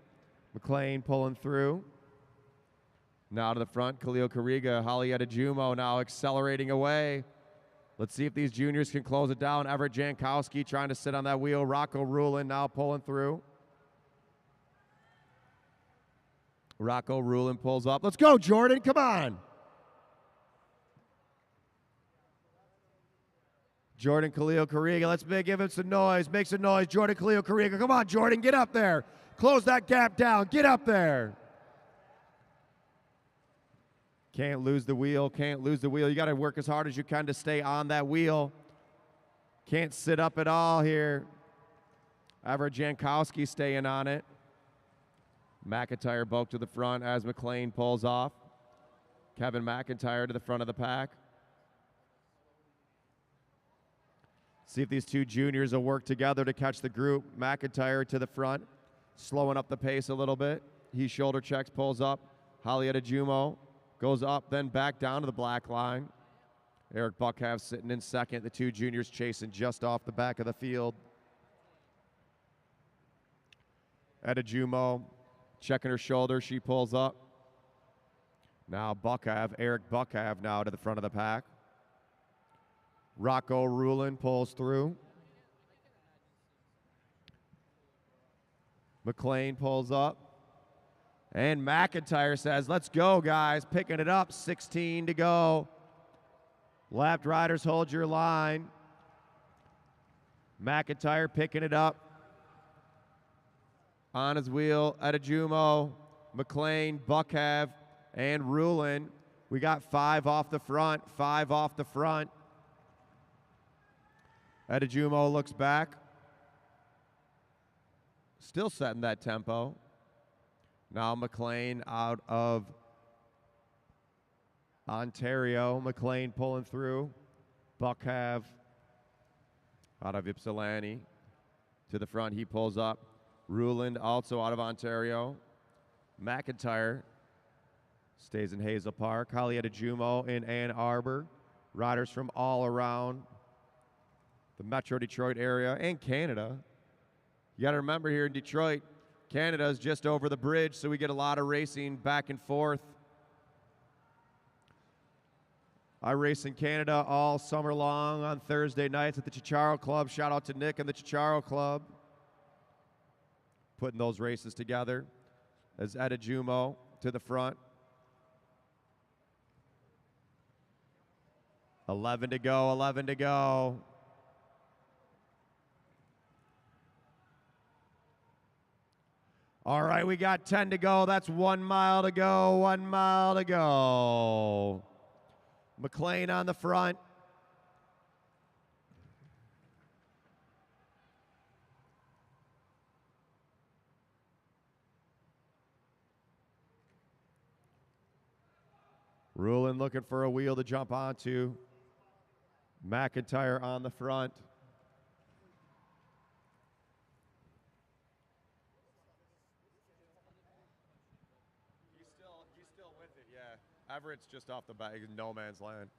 Speaker 3: McLean pulling through. Now to the front, Khalil Kariga, Holly Edijumo now accelerating away. Let's see if these juniors can close it down. Everett Jankowski trying to sit on that wheel. Rocco Rulin now pulling through. Rocco Rulin pulls up. Let's go, Jordan. Come on. Jordan Khalil Kariga. Let's give him some noise. Make some noise. Jordan Khalil Kariga. Come on, Jordan. Get up there. Close that gap down. Get up there. Can't lose the wheel. Can't lose the wheel. You got to work as hard as you can to stay on that wheel. Can't sit up at all here. Everett Jankowski staying on it. McIntyre bulk to the front as McLean pulls off. Kevin McIntyre to the front of the pack. See if these two juniors will work together to catch the group. McIntyre to the front, slowing up the pace a little bit. He shoulder checks, pulls up. Holly Edijumo goes up, then back down to the black line. Eric Buckhav sitting in second. The two juniors chasing just off the back of the field. Edijumo checking her shoulder. She pulls up. Now Buckhav, Eric Buckhav now to the front of the pack. Rocco Rulin pulls through. McLean pulls up. And McIntyre says, let's go, guys. Picking it up, 16 to go. Lapped riders, hold your line. McIntyre picking it up. On his wheel, Edijumo, McLean, Buckhav, and Rulin. We got 5 off the front, 5 off the front. Edijumo looks back. Still setting that tempo. Now McLean out of Ontario. McLean pulling through. Buckhav out of Ypsilanti. To the front, he pulls up. Ruland also out of Ontario. McIntyre stays in Hazel Park. Halieta Jumo in Ann Arbor. Riders from all around the Metro Detroit area and Canada. You got to remember here in Detroit, Canada is just over the bridge, so we get a lot of racing back and forth. I race in Canada all summer long on Thursday nights at the Chicharo Club. Shout out to Nick and the Chicharo Club. Putting those races together. As Jumo to the front. 11 to go, 11 to go. All right, we got 10 to go. That's 1 mile to go, 1 mile to go. McLean on the front. Ruland looking for a wheel to jump onto. McIntyre on the front. He's still with it, yeah. Everett's just off the back, no man's land.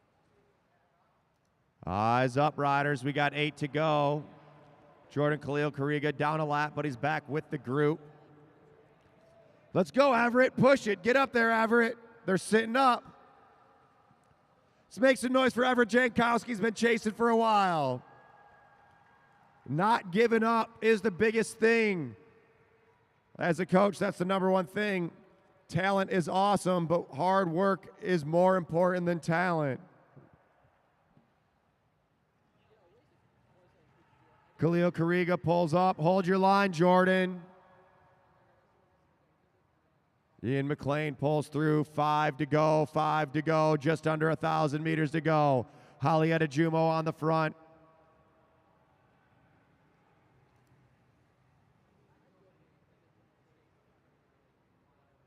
Speaker 3: Eyes up, riders. We got 8 to go. Jordan Khalil Kariga down a lap, but he's back with the group. Let's go, Everett. Push it. Get up there, Everett. They're sitting up. Let's make some noise for Everett Jankowski. He's been chasing for a while. Not giving up is the biggest thing. As a coach, that's the number one thing. Talent is awesome, but hard work is more important than talent. Khalil Kariga pulls up. Hold your line, Jordan. Ian McLean pulls through. 5 to go, 5 to go. Just under 1,000 meters to go. Halieta Jumo on the front.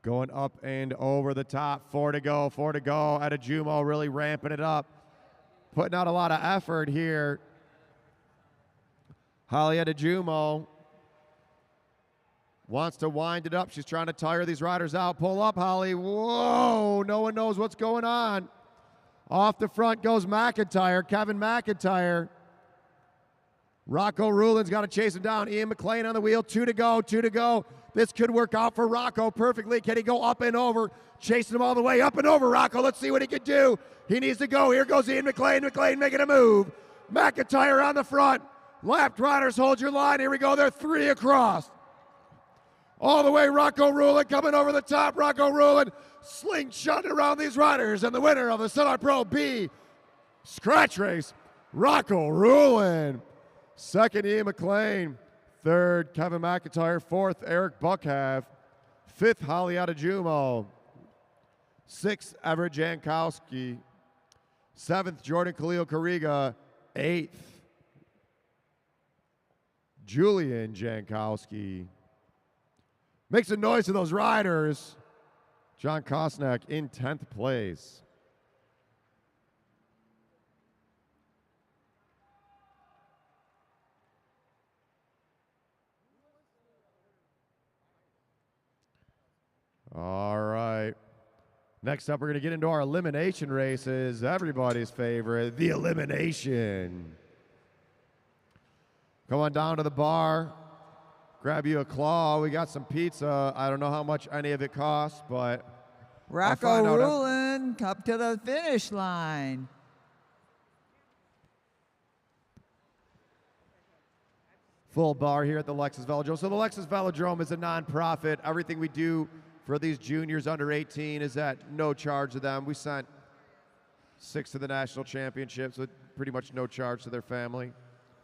Speaker 3: Going up and over the top. 4 to go, 4 to go. Jumo really ramping it up. Putting out a lot of effort here. Halieta Jumo wants to wind it up. She's trying to tire these riders out. Pull up, Holly. Whoa, no one knows what's going on. Off the front goes McIntyre, Kevin McIntyre. Rocco Ruland's got to chase him down. Ian McLean on the wheel. 2 to go, 2 to go. This could work out for Rocco perfectly. Can he go up and over? Chasing him all the way up and over, Rocco. Let's see what he can do. He needs to go. Here goes Ian McLean. McLean making a move. McIntyre on the front. Lapped riders, hold your line. Here we go. They're 3 across. All the way, Rocco Ruland coming over the top. Rocco Ruland slingshotting around these riders. And the winner of the Semi-Pro B scratch race, Rocco Ruland. Second, Ian McLean. Third, Kevin McIntyre. Fourth, Eric Buckhav. Fifth, Halieta Jumo. Sixth, Everett Jankowski. Seventh, Jordan Khalil Kariga. Eighth, Julian Jankowski. Make some noise to those riders. John Kosnak in 10th place. All right. Next up, we're going to get into our elimination races. Everybody's favorite, the elimination. Come on down to the bar. Grab you a claw. We got some pizza. I don't know how much any of it costs, but
Speaker 2: Rocco Ruland up to the finish line.
Speaker 3: Full bar here at the Lexus Velodrome. So the Lexus Velodrome is a nonprofit. Everything we do for these juniors under 18 is at no charge to them. We sent 6 to the national championships with pretty much no charge to their family.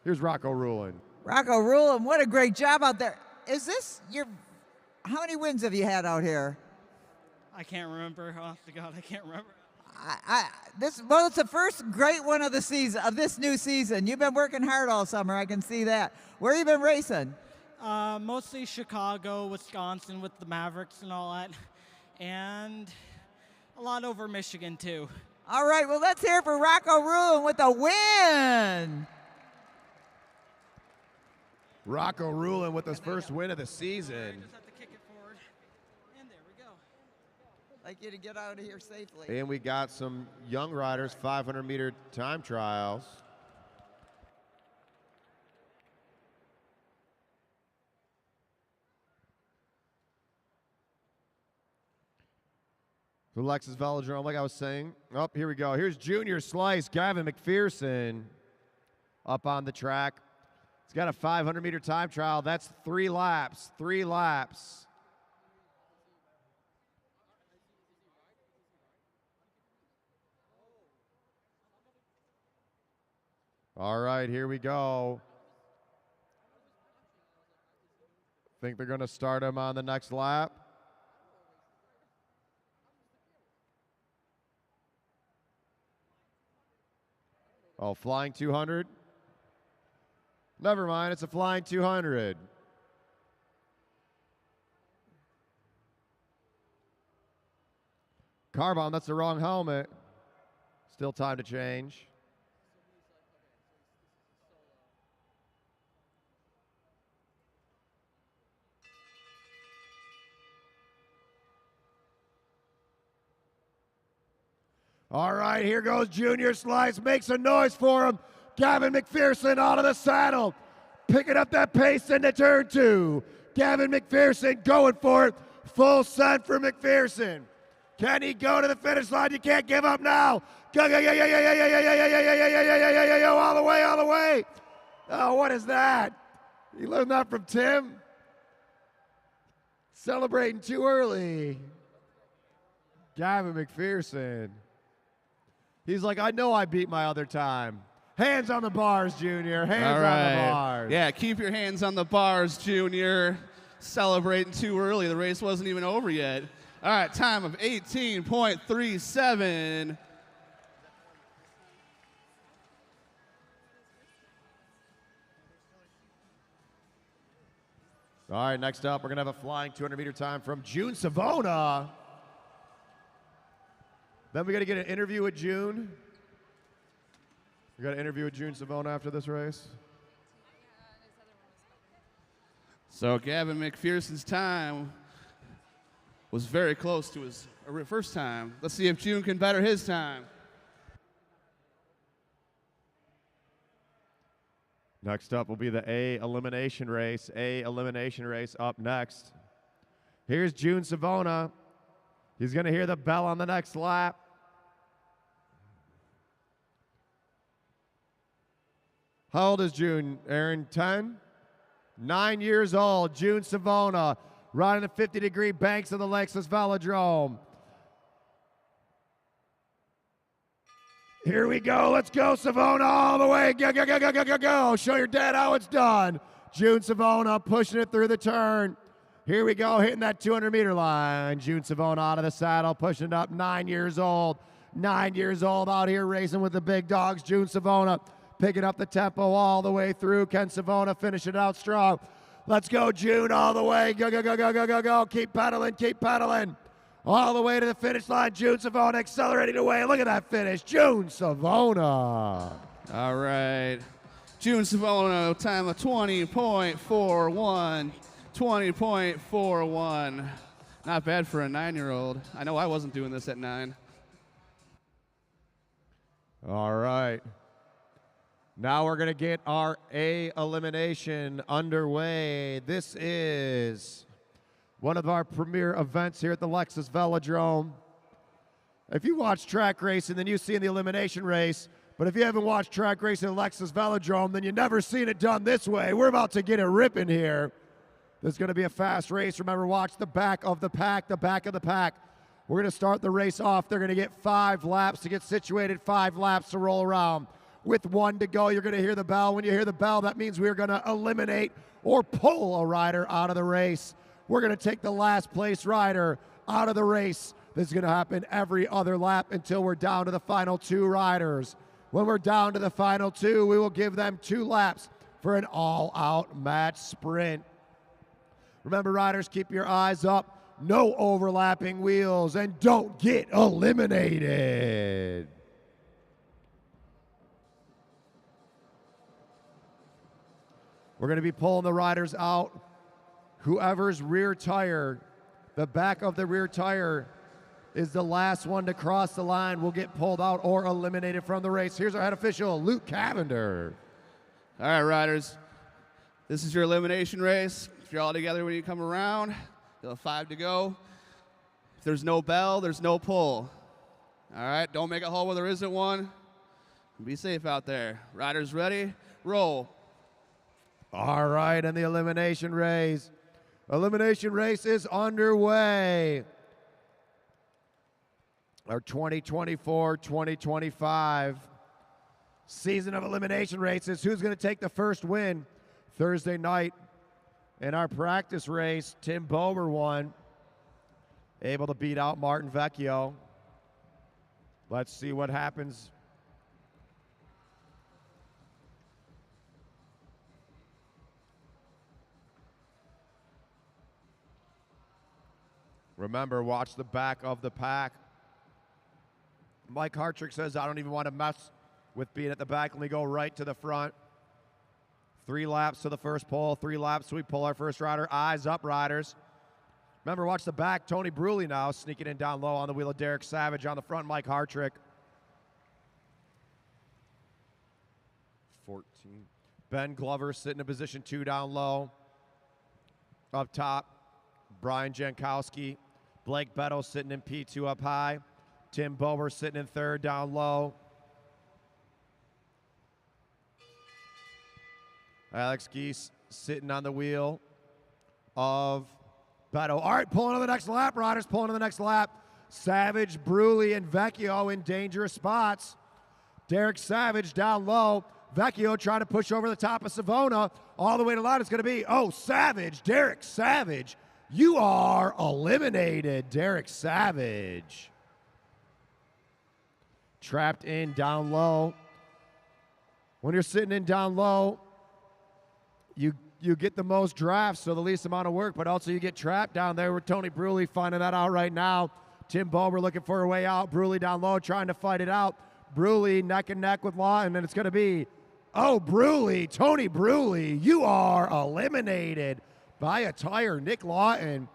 Speaker 3: Here's Rocco Ruland.
Speaker 2: Rocco Ruland, what a great job out there. Is this your, how many wins have you had out here?
Speaker 5: I can't remember. Honest to God, I can't remember.
Speaker 2: It's the first great one of the season, of this new season. You've been working hard all summer. I can see that. Where you been racing?
Speaker 5: Mostly Chicago, Wisconsin with the Mavericks and all that. And a lot over Michigan, too.
Speaker 2: All right, well, let's hear for Rocco Rulin with a win.
Speaker 3: Rocco Rulin with his first win of the season.
Speaker 5: Just have to kick it forward. And there we go.
Speaker 2: Like you to get out of here safely.
Speaker 3: And we got some young riders, 500-meter time trials. The Lexus Velodrome, like I was saying. Oh, here we go. Here's Junior Slice, Gavin McPherson up on the track. He's got a 500-meter time trial. That's 3 laps, 3 laps. All right, here we go. Think they're going to start him on the next lap. Oh, flying 200? Never mind, it's a flying 200. Carbon, that's the wrong helmet. Still time to change. All right, here goes Junior Slice. Makes a noise for him. Gavin McPherson out of the saddle. Picking up that pace into turn 2. Gavin McPherson going for it. Full send for McPherson. Can he go to the finish line? You can't give up now. Go, go, go, go, go, go, go, go, go, go, all the way, all the way. Oh, what is that? You learned that from Tim? Celebrating too early. Gavin McPherson. He's like, I know I beat my other time. Hands on the bars, Junior. Hands on the bars.
Speaker 4: Yeah, keep your hands on the bars, Junior. Celebrating too early. The race wasn't even over yet. All right, time of 18.37.
Speaker 3: All right, next up, we're going to have a flying 200-meter time from June Savona. Then we got to get an interview with June. We got an interview with June Savona after this race.
Speaker 4: So Gavin McPherson's time was very close to his first time. Let's see if June can better his time.
Speaker 3: Next up will be the A elimination race. A elimination race up next. Here's June Savona. He's going to hear the bell on the next lap. How old is June, Aaron? 10? 9 years old. June Savona riding the 50-degree banks of the Lexus Velodrome. Here we go. Let's go, Savona, all the way. Go, go, go, go, go, go, go. Show your dad how it's done. June Savona pushing it through the turn. Here we go, hitting that 200-meter line. June Savona out of the saddle, pushing it up, 9 years old. 9 years old out here racing with the big dogs. June Savona picking up the tempo all the way through. Ken Savona finishing it out strong. Let's go, June, all the way. Go, go, go, go, go, go, go. Keep pedaling, keep pedaling. All the way to the finish line. June Savona accelerating away. Look at that finish. June Savona.
Speaker 4: All right. June Savona, time of 20.41. 20.41. Not bad for a 9-year-old. I know I wasn't doing this at 9.
Speaker 3: All right. Now we're going to get our A elimination underway. This is one of our premier events here at the Lexus Velodrome. If you watch track racing, then you see in the elimination race. But if you haven't watched track racing at Lexus Velodrome, then you've never seen it done this way. We're about to get it ripping here. There's going to be a fast race. Remember, watch the back of the pack, the back of the pack. We're going to start the race off. They're going to get 5 laps to get situated, 5 laps to roll around. With 1 to go, you're going to hear the bell. When you hear the bell, that means we're going to eliminate or pull a rider out of the race. We're going to take the last place rider out of the race. This is going to happen every other lap until we're down to the final 2 riders. When we're down to the final 2, we will give them 2 laps for an all-out match sprint. Remember, riders, keep your eyes up. No overlapping wheels, and don't get eliminated. We're going to be pulling the riders out. Whoever's rear tire, the back of the rear tire, is the last one to cross the line will get pulled out or eliminated from the race. Here's our head official, Luke Cavender.
Speaker 4: All right, riders. This is your elimination race. If you're all together when you come around, you'll have 5 to go. If there's no bell, there's no pull. All right, don't make a hole where there isn't one. Be safe out there. Riders ready? Roll.
Speaker 3: All right, and the elimination race. Elimination race is underway. Our 2024-2025 season of elimination races. Who's going to take the first win Thursday night? In our practice race, Tim Bober won, able to beat out Martin Vecchio. Let's see what happens. Remember, watch the back of the pack. Mike Hartrick says, I don't even want to mess with being at the back. Let me go right to the front. 3 laps to the first pole, 3 laps, so we pull our first rider. Eyes up, riders. Remember, watch the back. Tony Bruley now sneaking in down low on the wheel of Derek Savage. On the front, Mike Hartrick. 14. Ben Glover sitting in position 2 down low. Up top, Brian Jankowski. Blake Betto sitting in P2 up high. Tim Bober sitting in 3rd down low. Alex Geese sitting on the wheel of Betto. All right, pulling on the next lap, riders, pulling on the next lap. Savage, Bruley, and Vecchio in dangerous spots. Derek Savage down low. Vecchio trying to push over the top of Savona. All the way to the line, it's going to be, Savage, Derek Savage. You are eliminated, Derek Savage. Trapped in down low. When you're sitting in down low, you get the most drafts, so the least amount of work, but also you get trapped down there with Tony Bruley finding that out right now. Tim Bober looking for a way out. Bruley down low trying to fight it out. Bruley neck and neck with Lawton, and it's going to be, Bruley, Tony Bruley, you are eliminated by a tire. Nick Lawton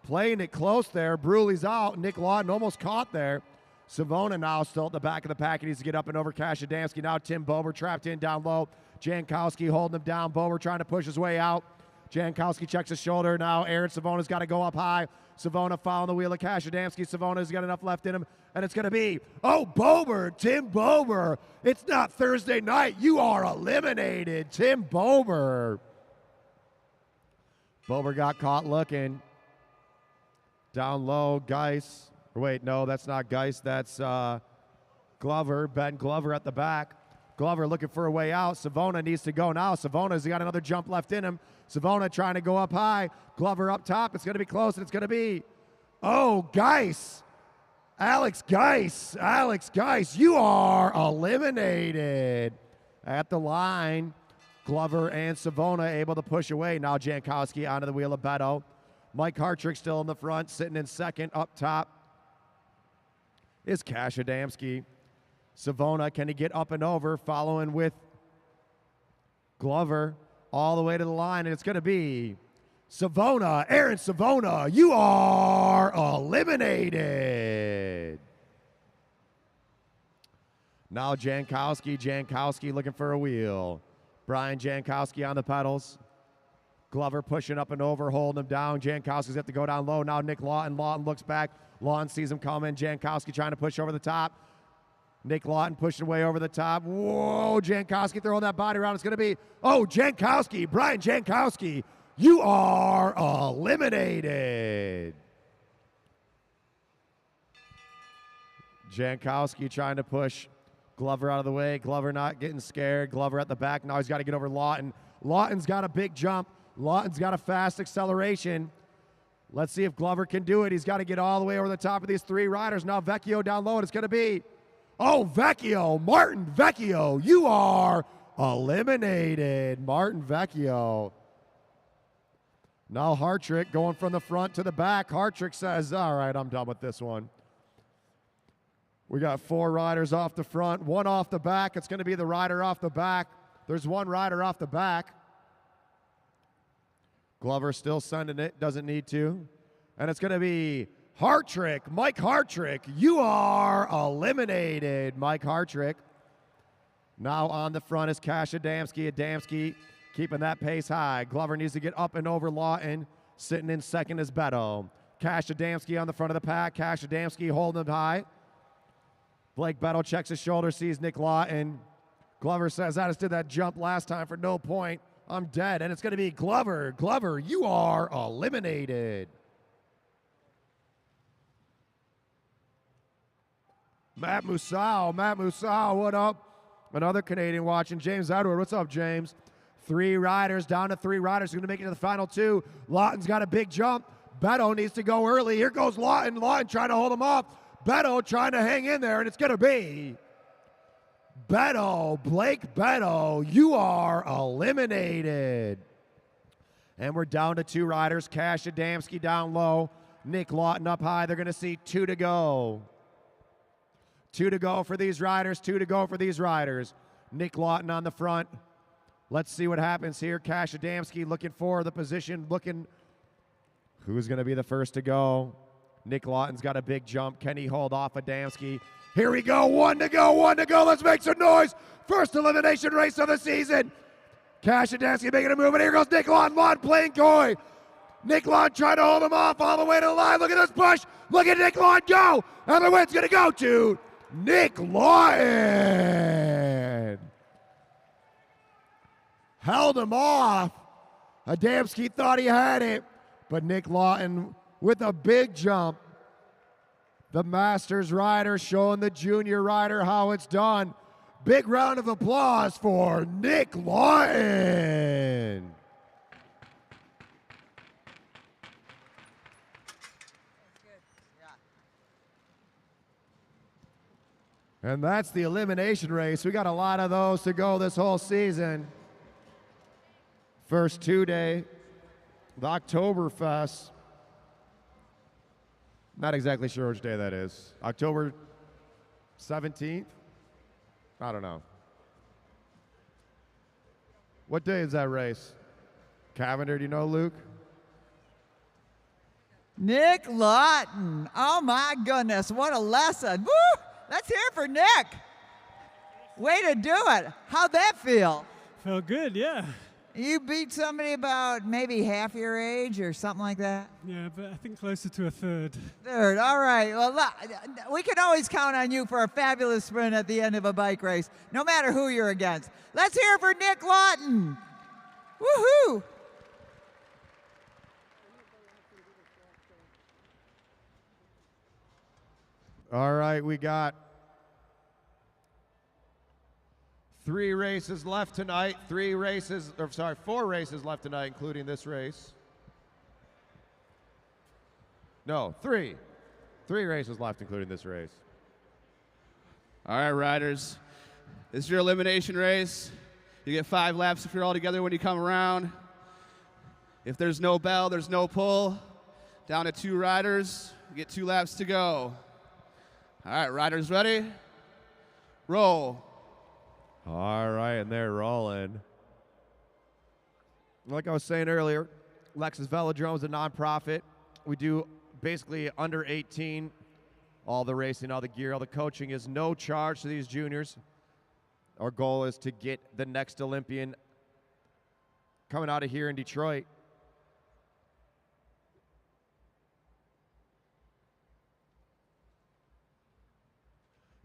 Speaker 3: playing it close there. Bruley's out. Nick Lawton almost caught there. Savona now still at the back of the pack. He needs to get up and over Cash Adamski. Now Tim Bober trapped in down low. Jankowski holding him down. Bober trying to push his way out. Jankowski checks his shoulder. Now Aaron Savona's got to go up high. Savona following the wheel of Cash Adamski. Savona's got enough left in him. And it's going to be, Bober, Tim Bober. It's not Thursday night. You are eliminated, Tim Bober. Bober got caught looking. Down low, Geis. Wait, no, that's not Geis. That's Glover, Ben Glover at the back. Glover looking for a way out. Savona needs to go now. Savona's got another jump left in him. Savona trying to go up high. Glover up top. It's going to be close, and it's going to be, Geis. Alex Geis. Alex Geis, you are eliminated. At the line, Glover and Savona able to push away. Now Jankowski onto the wheel of Beto. Mike Hartrick still in the front, sitting in second. Up top is Cash Adamski. Savona, can he get up and over? Following with Glover all the way to the line, and it's going to be Savona. Aaron Savona, you are eliminated. Now Jankowski looking for a wheel. Brian Jankowski on the pedals. Glover pushing up and over, holding him down. Jankowski's have to go down low. Now Nick Lawton. Lawton looks back. Lawton sees him coming. Jankowski trying to push over the top. Nick Lawton pushing way over the top. Whoa, Jankowski throwing that body around. It's going to be, Jankowski, Brian Jankowski, you are eliminated. Jankowski trying to push Glover out of the way. Glover not getting scared. Glover at the back. Now he's got to get over Lawton. Lawton's got a big jump. Lawton's got a fast acceleration. Let's see if Glover can do it. He's got to get all the way over the top of these 3 riders. Now Vecchio down low, and it's going to be, Vecchio, Martin Vecchio, you are eliminated. Martin Vecchio. Now Hartrick going from the front to the back. Hartrick says, all right, I'm done with this one. We got 4 riders off the front, 1 off the back. It's going to be the rider off the back. There's 1 rider off the back. Glover still sending it, doesn't need to. And it's going to be Hartrick, Mike Hartrick. You are eliminated, Mike Hartrick. Now on the front is Cash Adamski. Adamski keeping that pace high. Glover needs to get up and over Lawton. Sitting in second is Beto. Cash Adamski on the front of the pack. Cash Adamski holding him high. Blake Beto checks his shoulder, sees Nick Lawton. Glover says, I just did that jump last time for no point. I'm dead. And it's going to be Glover. Glover, you are eliminated. Matt Musau, what up? Another Canadian watching. James Edward, what's up, James? 3 riders, down to 3 riders. Going to make it to the final 2. Lawton's got a big jump. Beto needs to go early. Here goes Lawton. Lawton trying to hold him off. Beto trying to hang in there, and it's going to be Beto, Blake Beto. You are eliminated. And we're down to 2 riders. Cash Adamski down low. Nick Lawton up high. They're going to see 2 to go. 2 to go for these riders. 2 to go for these riders. Nick Lawton on the front. Let's see what happens here. Cash Adamski looking for the position, looking who's going to be the first to go. Nick Lawton's got a big jump. Can he hold off Adamski? Here we go. 1 to go. 1 to go. Let's make some noise. First elimination race of the season. Cash Adamski making a move, and here goes Nick Lawton. Lawton playing coy. Nick Lawton trying to hold him off all the way to the line. Look at this push. Look at Nick Lawton go. And the win's going to go to Nick Lawton. Held him off. Adamski thought he had it, but Nick Lawton with a big jump. The Masters rider showing the junior rider how it's done. Big round of applause for Nick Lawton. And that's the elimination race. We got a lot of those to go this whole season. First 2-day, the Oktoberfest. Not exactly sure which day that is. October 17th? I don't know. What day is that race? Cavender, do you know, Luke?
Speaker 2: Nick Lawton. Oh my goodness, what a lesson. Woo! Let's hear it for Nick. Way to do it. How'd that feel?
Speaker 6: Felt good, yeah.
Speaker 2: You beat somebody about maybe half your age or something like that?
Speaker 6: Yeah, but I think closer to a third.
Speaker 2: Third, all right. Well, we can always count on you for a fabulous sprint at the end of a bike race, no matter who you're against. Let's hear it for Nick Lawton. Woohoo!
Speaker 3: All right, we got 4 races left tonight, including this race. No, 3. 3 races left, including this race.
Speaker 4: All right, riders. This is your elimination race. You get 5 laps if you're all together when you come around. If there's no bell, there's no pull. Down to 2 riders. You get 2 laps to go. All right, riders ready? Roll.
Speaker 3: All right, and they're rolling. Like I was saying earlier, Lexus Velodrome is a nonprofit. We do basically under 18. All the racing, all the gear, all the coaching is no charge to these juniors. Our goal is to get the next Olympian coming out of here in Detroit.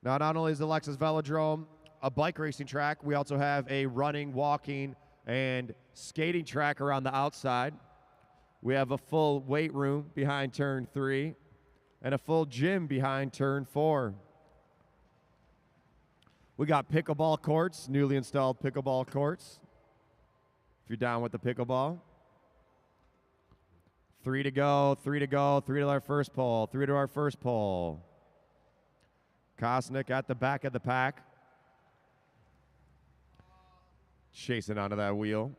Speaker 3: Now, not only is the Lexus Velodrome a bike racing track, we also have a running, walking, and skating track around the outside. We have a full weight room behind turn 3 and a full gym behind turn 4. We got pickleball courts, newly installed pickleball courts, if you're down with the pickleball. 3 to go, 3 to go, 3 to our first pole, 3 to our first pole. Kosnick at the back of the pack. Chasing onto that wheel.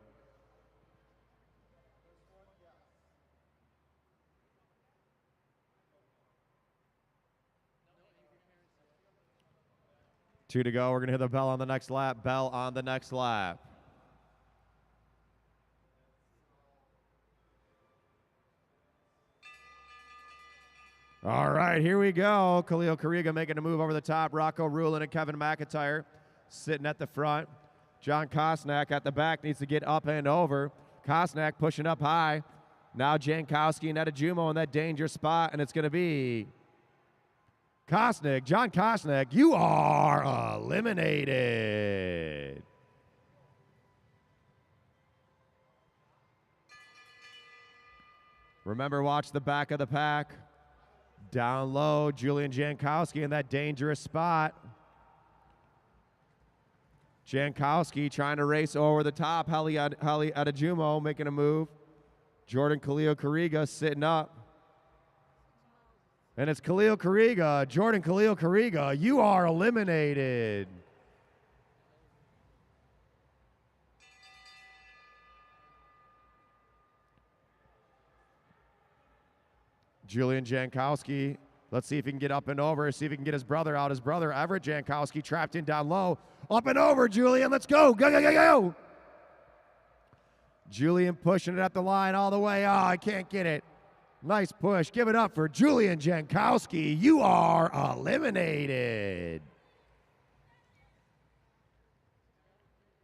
Speaker 3: 2 to go. We're going to hear the bell on the next lap. Bell on the next lap. All right, here we go. Khalil Kariga making a move over the top. Rocco Rulin and Kevin McIntyre sitting at the front. John Kosnak at the back needs to get up and over. Kosnak pushing up high. Now Jankowski and Etajumo in that danger spot, and it's going to be Kosnak. John Kosnak, you are eliminated. Remember, watch the back of the pack. Down low, Julian Jankowski in that dangerous spot. Jankowski trying to race over the top. Hali Etajumo making a move. Jordan Khalil Kariga sitting up. And it's Khalil Kariga. Jordan Khalil Kariga, you are eliminated. Julian Jankowski, let's see if he can get up and over, see if he can get his brother out. His brother, Everett Jankowski, trapped in down low. Up and over, Julian, let's go. Go, go, go, go. Julian pushing it up the line all the way. Oh, I can't get it. Nice push. Give it up for Julian Jankowski. You are eliminated.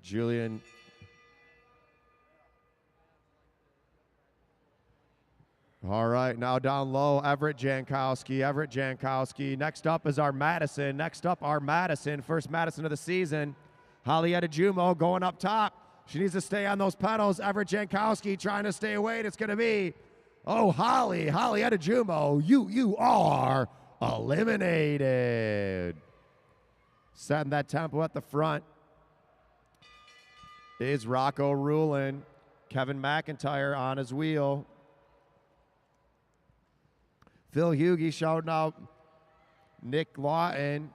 Speaker 3: Julian. All right, now down low, Everett Jankowski. Everett Jankowski. Next up is our Madison. Next up, our Madison. First Madison of the season. Hali Etajumo going up top. She needs to stay on those pedals. Everett Jankowski trying to stay away. It's going to be, Hali Etajumo. You are eliminated. Setting that tempo at the front is Rocco Rulin. Kevin McIntyre on his wheel. Phil Hughey shouting out Nick Lawton.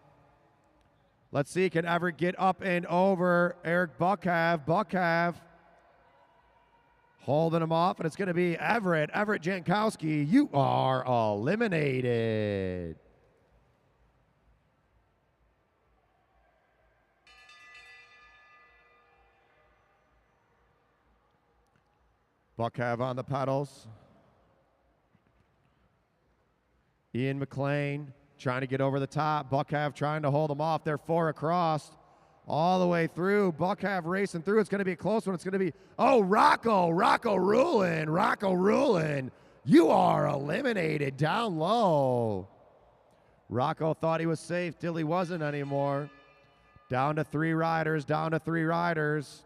Speaker 3: Let's see, can Everett get up and over Eric Buckhav. Buckhav holding him off, and it's going to be Everett Jankowski. You are eliminated. Buckhav on the pedals. Ian McLean trying to get over the top. Buckhav trying to hold them off. They're 4 across all the way through. Buckhav racing through. It's going to be a close one. It's going to be, Rocco Rulin. Rocco Rulin. You are eliminated down low. Rocco thought he was safe till he wasn't anymore. Down to 3 riders. Down to 3 riders.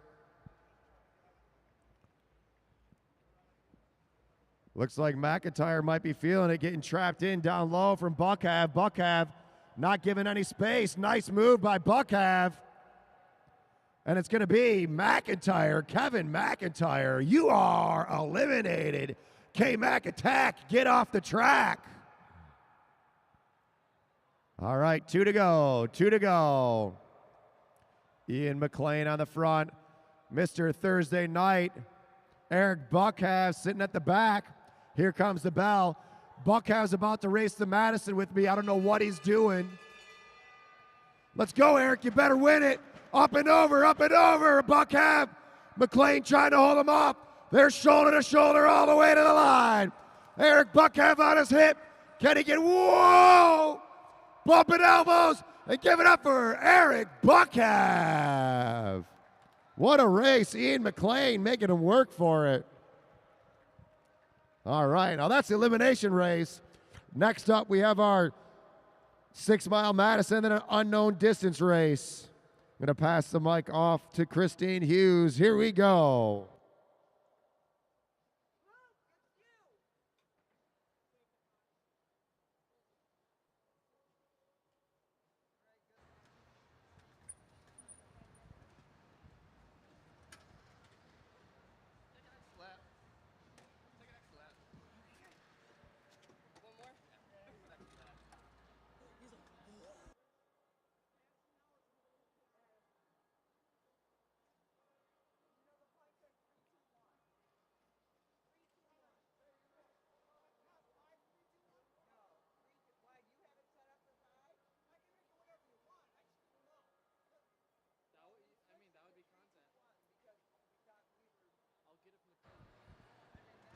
Speaker 3: Looks like McIntyre might be feeling it, getting trapped in down low from Buckhav. Buckhav not giving any space. Nice move by Buckhav. And it's going to be McIntyre, Kevin McIntyre. You are eliminated. K-Mac attack, get off the track. All right, 2 to go, 2 to go. Ian McLean on the front. Mr. Thursday Night. Eric Buckhav sitting at the back. Here comes the bell. Buckhav's about to race the Madison with me. I don't know what he's doing. Let's go, Eric. You better win it. Up and over, Buckhav. McLean trying to hold him up. They're shoulder to shoulder all the way to the line. Eric Buckhav on his hip. Can he get, whoa! Bumping elbows and give it up for Eric Buckhav. What a race. Ian McLean making him work for it. All right, now that's the elimination race. Next up, we have our 6-mile Madison and an unknown distance race. I'm going to pass the mic off to Christine Hughes. Here we go.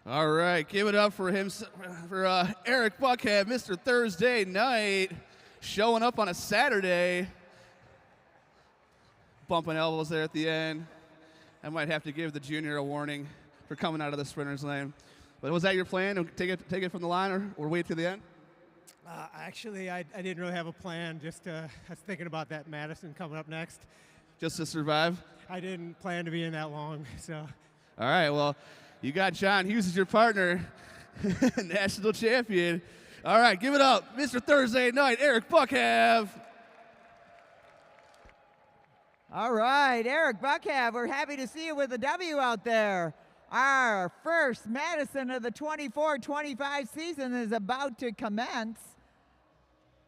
Speaker 4: All right, give it up for him, for Eric Buckhead, Mr. Thursday Night, showing up on a Saturday. Bumping elbows there at the end. I might have to give the junior a warning for coming out of the sprinter's lane. But was that your plan, to take it from the line or wait to the end?
Speaker 7: Actually, I didn't really have a plan. Just I was thinking about that Madison coming up next.
Speaker 4: Just to survive?
Speaker 7: I didn't plan to be in that long, so.
Speaker 4: All right, well, you got John Hughes as your partner, national champion. All right, give it up, Mr. Thursday Night, Eric Buckhead.
Speaker 2: All right, Eric Buckhead, we're happy to see you with a W out there. Our first Madison of the 24-25 season is about to commence.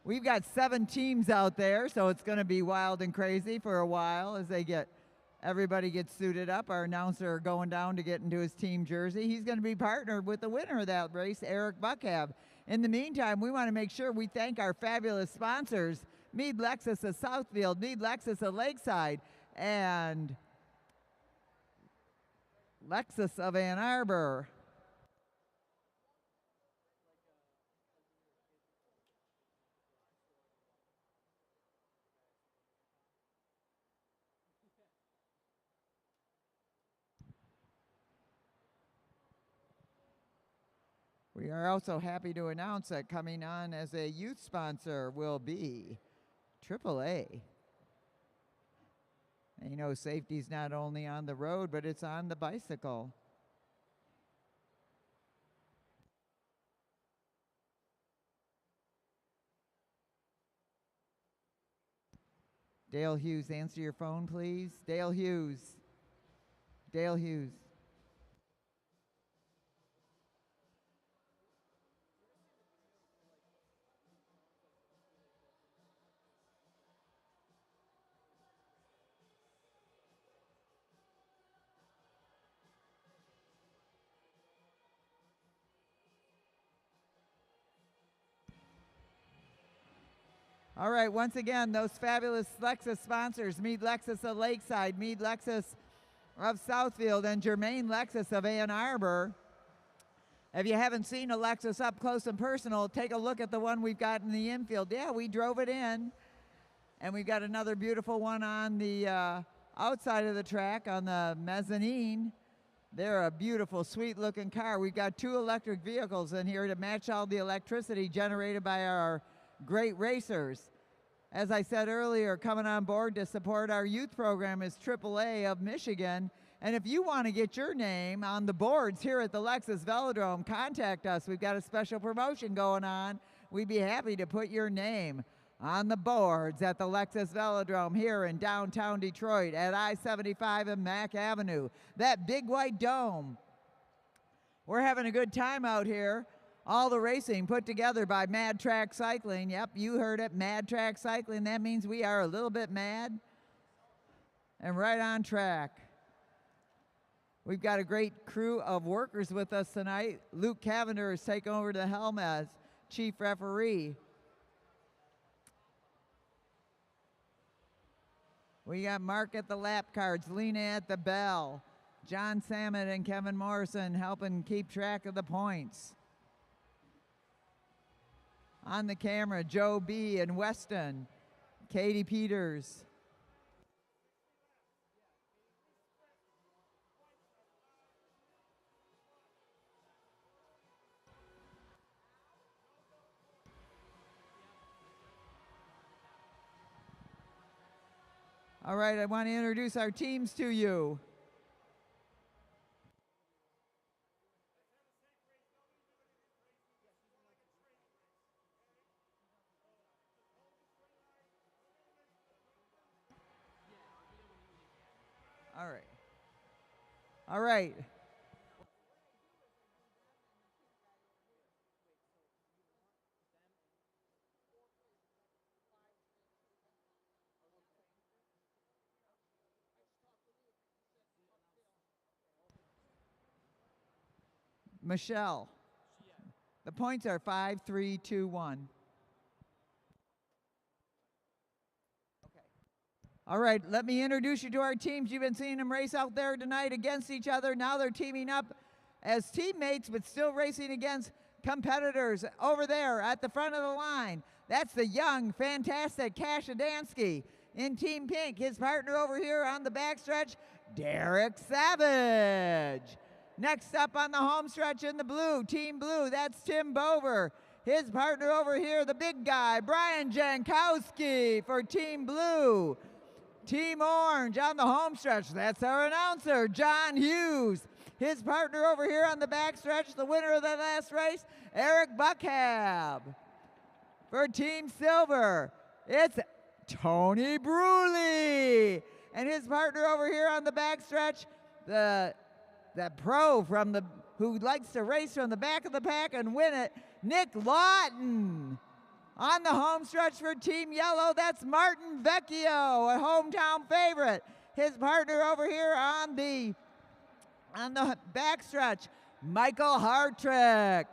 Speaker 2: We've got 7 teams out there, so it's going to be wild and crazy for a while as everybody gets suited up. Our announcer going down to get into his team jersey. He's going to be partnered with the winner of that race, Eric Buckhead. In the meantime, we want to make sure we thank our fabulous sponsors, Mead Lexus of Southfield, Mead Lexus of Lakeside, and Lexus of Ann Arbor. We are also happy to announce that coming on as a youth sponsor will be AAA. And you know, safety's not only on the road, but it's on the bicycle. Dale Hughes, answer your phone, please. Dale Hughes. Dale Hughes. All right, once again, those fabulous Lexus sponsors, Mead Lexus of Lakeside, Mead Lexus of Southfield, and Germain Lexus of Ann Arbor. If you haven't seen a Lexus up close and personal, take a look at the one we've got in the infield. Yeah, we drove it in, and we've got another beautiful one on the outside of the track on the mezzanine. They're a beautiful, sweet-looking car. We've got 2 electric vehicles in here to match all the electricity generated by our great racers. As I said earlier, coming on board to support our youth program is AAA of Michigan. And if you want to get your name on the boards here at the Lexus Velodrome, contact us. We've got a special promotion going on. We'd be happy to put your name on the boards at the Lexus Velodrome here in downtown Detroit at I-75 and Mack Avenue. That big white dome. We're having a good time out here. All the racing put together by Mad Track Cycling. Yep, you heard it, Mad Track Cycling. That means we are a little bit mad and right on track. We've got a great crew of workers with us tonight. Luke Cavender is taking over the helm as chief referee. We got Mark at the lap cards, Lena at the bell, John Samet and Kevin Morrison helping keep track of the points. On the camera, Joe B. and Weston, Katie Peters. All right, I want to introduce our teams to you. All right. All right. Michelle. The points are 5, 3, 2, 1. All right, let me introduce you to our teams. You've been seeing them race out there tonight against each other. Now they're teaming up as teammates but still racing against competitors over there at the front of the line. That's the young, fantastic Kash Adansky in Team Pink. His partner over here on the backstretch, Derek Savage. Next up on the home stretch in the blue, Team Blue, that's Tim Bover. His partner over here, the big guy, Brian Jankowski for Team Blue. Team Orange on the home stretch, that's our announcer, John Hughes. His partner over here on the backstretch, the winner of the last race, Eric Buckhab. For Team Silver, it's Tony Bruley. And his partner over here on the backstretch, the pro from who likes to race from the back of the pack and win it, Nick Lawton. On the home stretch for Team Yellow, that's Martin Vecchio, a hometown favorite. His partner over here on the backstretch, Michael Hartrick.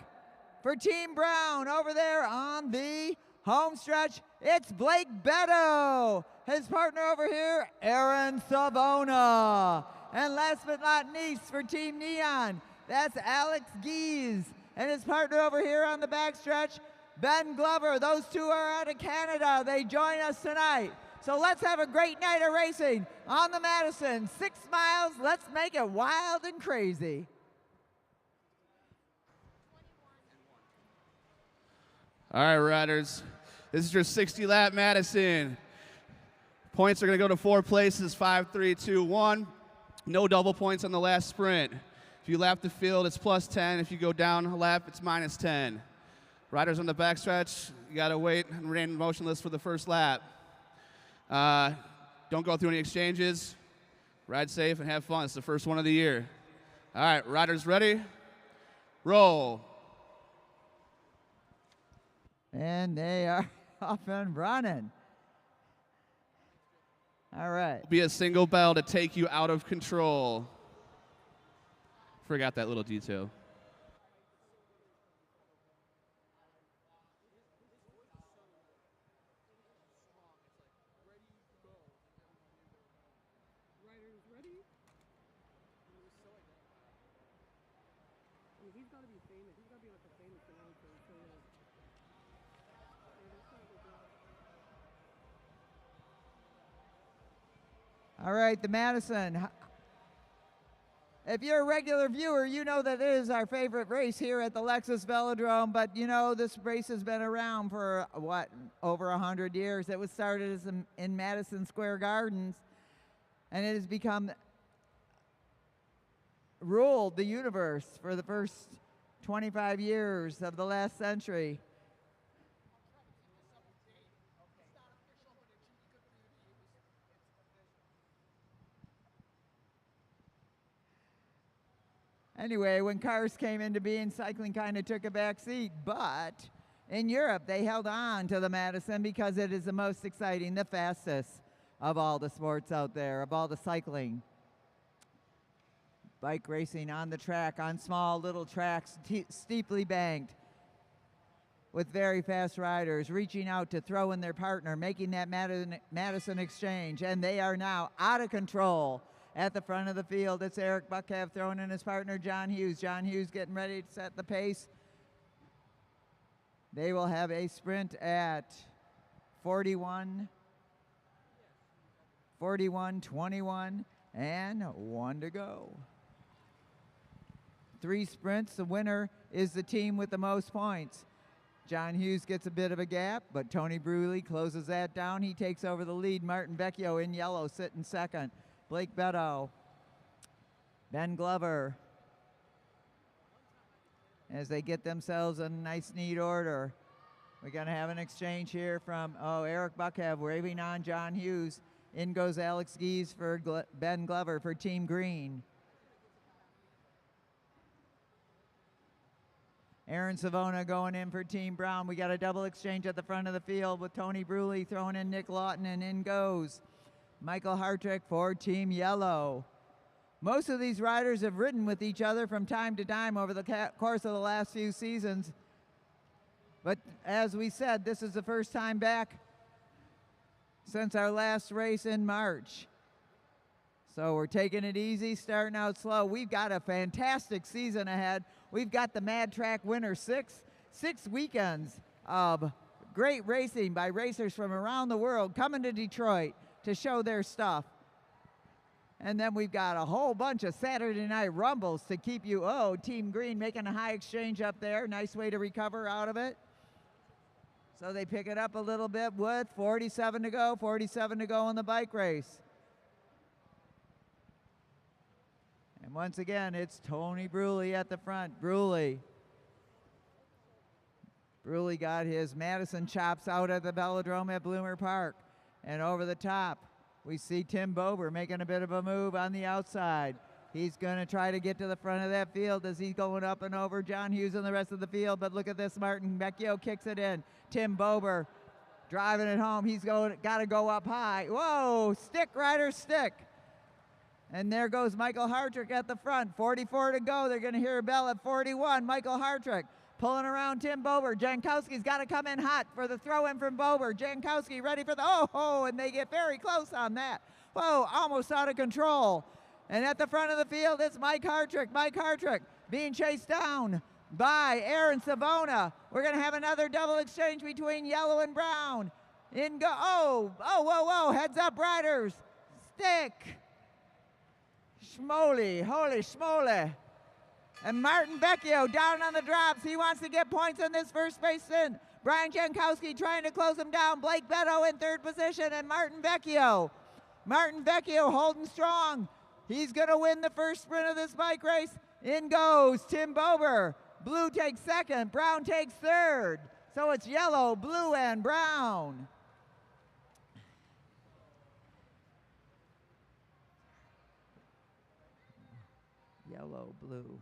Speaker 2: For Team Brown, over there on the home stretch, it's Blake Beto. His partner over here, Aaron Savona. And last but not least, for Team Neon, that's Alex Gies. And his partner over here on the backstretch, Ben Glover. Those two are out of Canada. They join us tonight. So let's have a great night of racing on the Madison. 6 miles, let's make it wild and crazy.
Speaker 4: All right, riders. This is your 60-lap Madison. Points are going to go to 4 places, 5, 3, 2, 1. No double points on the last sprint. If you lap the field, it's plus 10. If you go down a lap, it's minus 10. Riders on the backstretch, you got to wait and remain motionless for the first lap. Don't go through any exchanges. Ride safe and have fun. It's the first one of the year. All right, riders ready? Roll.
Speaker 2: And they are off and running. All right.
Speaker 4: Be a single bell to take you out of control. Forgot that little detail.
Speaker 1: He's got to be famous. He's got to be like a famous announcer.
Speaker 2: All right, the Madison. If you're a regular viewer, you know that it is our favorite race here at the Lexus Velodrome, but you know this race has been around for, over 100 years. It was started as in Madison Square Gardens, and it has become ruled the universe for the first 25 years of the last century. Anyway, when cars came into being, cycling kind of took a back seat, but in Europe they held on to the Madison because it is the most exciting, the fastest of all the sports out there, of all the cycling. Bike racing on the track, on small little tracks, steeply banked, with very fast riders reaching out to throw in their partner, making that Madison exchange, and they are now out of control. At the front of the field, it's Eric Buckhab throwing in his partner, John Hughes. John Hughes getting ready to set the pace. They will have a sprint at 41, 21, and 1 to go. 3 sprints. The winner is the team with the most points. John Hughes gets a bit of a gap, but Tony Bruley closes that down. He takes over the lead. Martin Vecchio in yellow sitting second. Blake Beto, Ben Glover, as they get themselves in a nice, neat order. We're going to have an exchange here from, Eric Buckhab waving on John Hughes. In goes Alex Gies for Ben Glover for Team Green. Aaron Savona going in for Team Brown. We got a double exchange at the front of the field with Tony Bruley throwing in Nick Lawton, and in goes Michael Hartrick for Team Yellow. Most of these riders have ridden with each other from time to time over the course of the last few seasons. But as we said, this is the first time back since our last race in March. So we're taking it easy, starting out slow. We've got a fantastic season ahead. We've got the Mad Track Winter six weekends of great racing by racers from around the world coming to Detroit to show their stuff. And then we've got a whole bunch of Saturday night rumbles to keep you, Team Green making a high exchange up there. Nice way to recover out of it. So they pick it up a little bit with 47 to go in the bike race. And once again, it's Tony Bruley at the front. Bruley got his Madison chops out at the Velodrome at Bloomer Park. And over the top, we see Tim Bober making a bit of a move on the outside. He's going to try to get to the front of that field as he's going up and over John Hughes and the rest of the field. But look at this, Martin Vecchio kicks it in. Tim Bober driving it home. He's got to go up high. Whoa, stick, rider, stick. And there goes Michael Hartrick at the front. 44 to go. They're going to hear a bell at 41. Michael Hartrick pulling around Tim Bober. Jankowski's got to come in hot for the throw in from Bober. Jankowski ready for the and they get very close on that. Whoa, almost out of control. And at the front of the field, it's Mike Hartrick. Mike Hartrick being chased down by Aaron Savona. We're going to have another double exchange between yellow and brown. Whoa, heads up, riders. Stick. Schmoly, holy schmoly. And Martin Vecchio down on the drops. He wants to get points in this first race in. Brian Jankowski trying to close him down. Blake Beto in third position and Martin Vecchio. Martin Vecchio holding strong. He's going to win the first sprint of this bike race. In goes Tim Bober. Blue takes second. Brown takes third. So it's yellow, blue, and brown. Yellow, blue.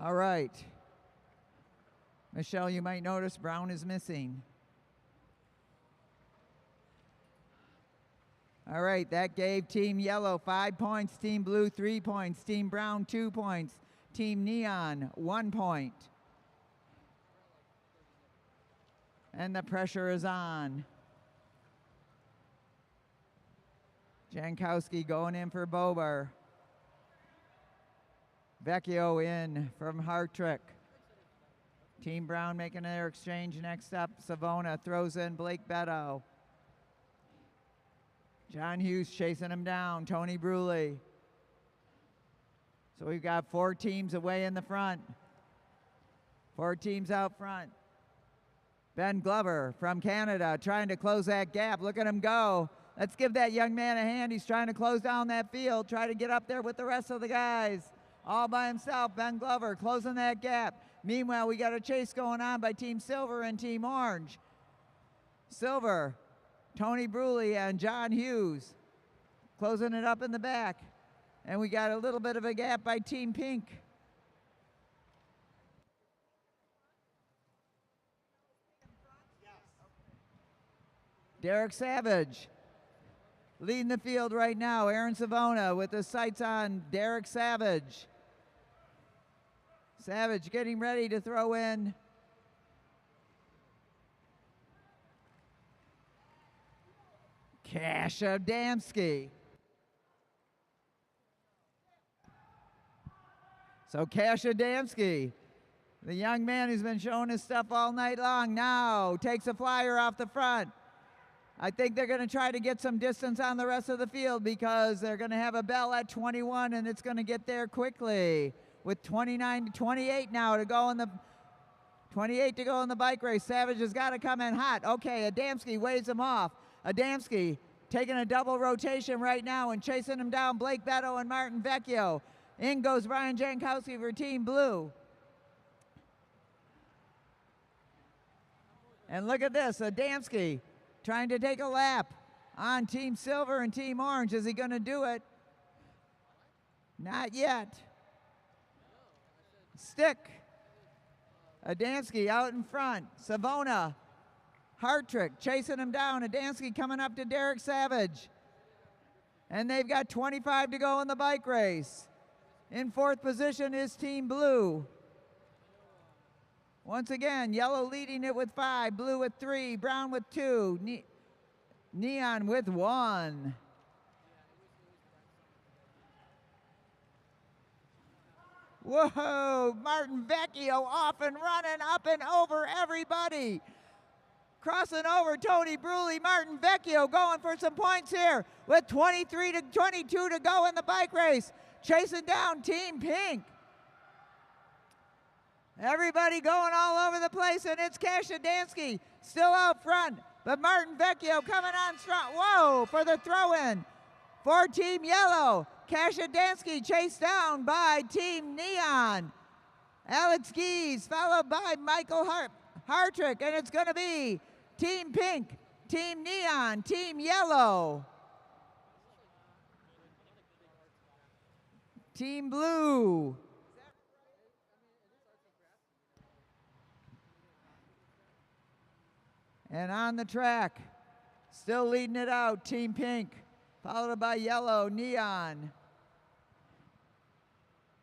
Speaker 2: All right. Michelle, you might notice Brown is missing. All right, that gave Team Yellow 5 points, Team Blue 3 points, Team Brown 2 points, Team Neon 1 point. And the pressure is on. Jankowski going in for Bober. Vecchio in from Hartrick. Team Brown making their exchange. Next up, Savona throws in Blake Beto. John Hughes chasing him down. Tony Bruley. So we've got 4 teams away in the front. 4 teams out front. Ben Glover from Canada trying to close that gap. Look at him go. Let's give that young man a hand. He's trying to close down that field. Try to get up there with the rest of the guys. All by himself, Ben Glover closing that gap. Meanwhile, we got a chase going on by Team Silver and Team Orange. Silver, Tony Bruley and John Hughes closing it up in the back. And we got a little bit of a gap by Team Pink. Derek Savage leading the field right now. Aaron Savona with the sights on Derek Savage. Savage getting ready to throw in Cash Adamski. So Cash Adamski, the young man who's been showing his stuff all night long, now takes a flyer off the front. I think they're going to try to get some distance on the rest of the field because they're going to have a bell at 21 and it's going to get there quickly with 28 now to go in the 28 to go in the bike race. Savage has got to come in hot. Okay, Adamski waves him off. Adamski taking a double rotation right now and chasing him down. Blake Beto and Martin Vecchio. In goes Brian Jankowski for Team Blue. And look at this, Adamski trying to take a lap on Team Silver and Team Orange. Is he going to do it? Not yet. Stick. Adamski out in front. Savona. Hartrick chasing him down. Adamski coming up to Derek Savage. And they've got 25 to go in the bike race. In 4th position is Team Blue. Once again, yellow leading it with 5, blue with 3, brown with 2, neon with 1. Whoa, Martin Vecchio off and running up and over everybody. Crossing over Tony Bruley, Martin Vecchio going for some points here with 23 to 22 to go in the bike race. Chasing down Team Pink. Everybody going all over the place, and it's Kashidansky still out front, but Martin Vecchio coming on strong. Whoa, for the throw-in for Team Yellow. Kashidansky chased down by Team Neon. Alex Gies followed by Michael Hartrick, and it's going to be Team Pink, Team Neon, Team Yellow. Team Blue. And on the track, still leading it out, Team Pink, followed by Yellow, Neon.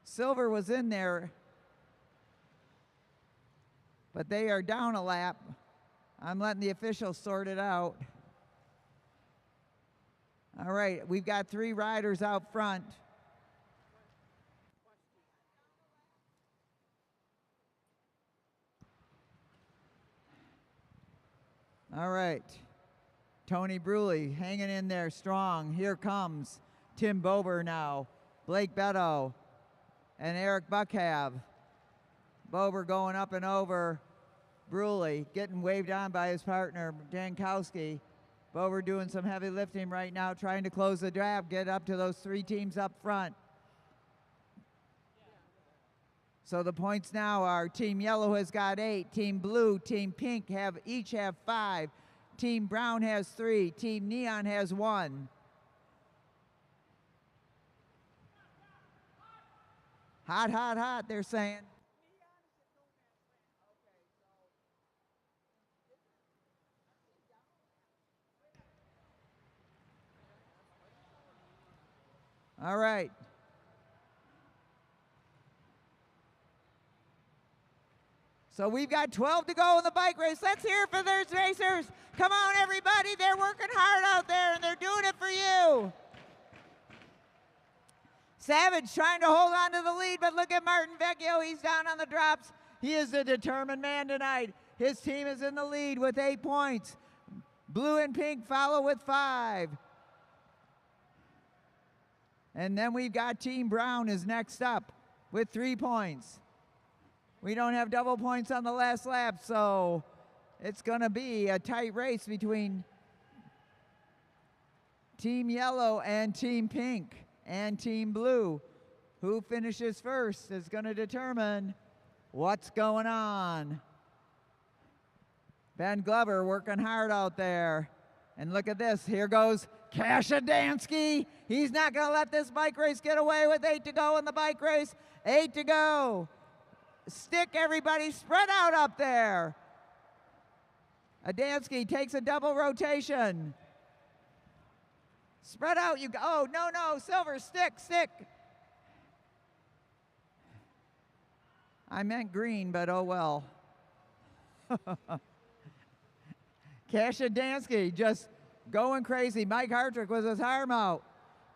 Speaker 2: Silver was in there, but they are down a lap. I'm letting the officials sort it out. All right, we've got 3 riders out front. All right, Tony Bruley hanging in there strong. Here comes Tim Bober now, Blake Beto, and Eric Buckhav. Bober going up and over Bruley, getting waved on by his partner, Dankowski. Bober doing some heavy lifting right now, trying to close the gap, get up to those 3 teams up front. So the points now are Team Yellow has got 8, Team Blue, Team Pink each have 5, Team Brown has 3, Team Neon has 1. Hot, hot, hot, they're saying. All right. So we've got 12 to go in the bike race. Let's hear it for those racers. Come on, everybody. They're working hard out there, and they're doing it for you. Savage trying to hold on to the lead, but look at Martin Vecchio. He's down on the drops. He is a determined man tonight. His team is in the lead with 8 points. Blue and Pink follow with 5. And then we've got Team Brown is next up with 3 points. We don't have double points on the last lap, so it's going to be a tight race between Team Yellow and Team Pink and Team Blue. Who finishes first is going to determine what's going on. Ben Glover working hard out there. And look at this. Here goes Kashidansky. He's not going to let this bike race get away with 8 to go in the bike race. 8 to go. Stick, everybody, spread out up there. Adansky takes a double rotation. Spread out, you go. Oh, no, Silver, stick. I meant green, but oh well. Kashidansky just going crazy. Mike Hartrick with his arm out.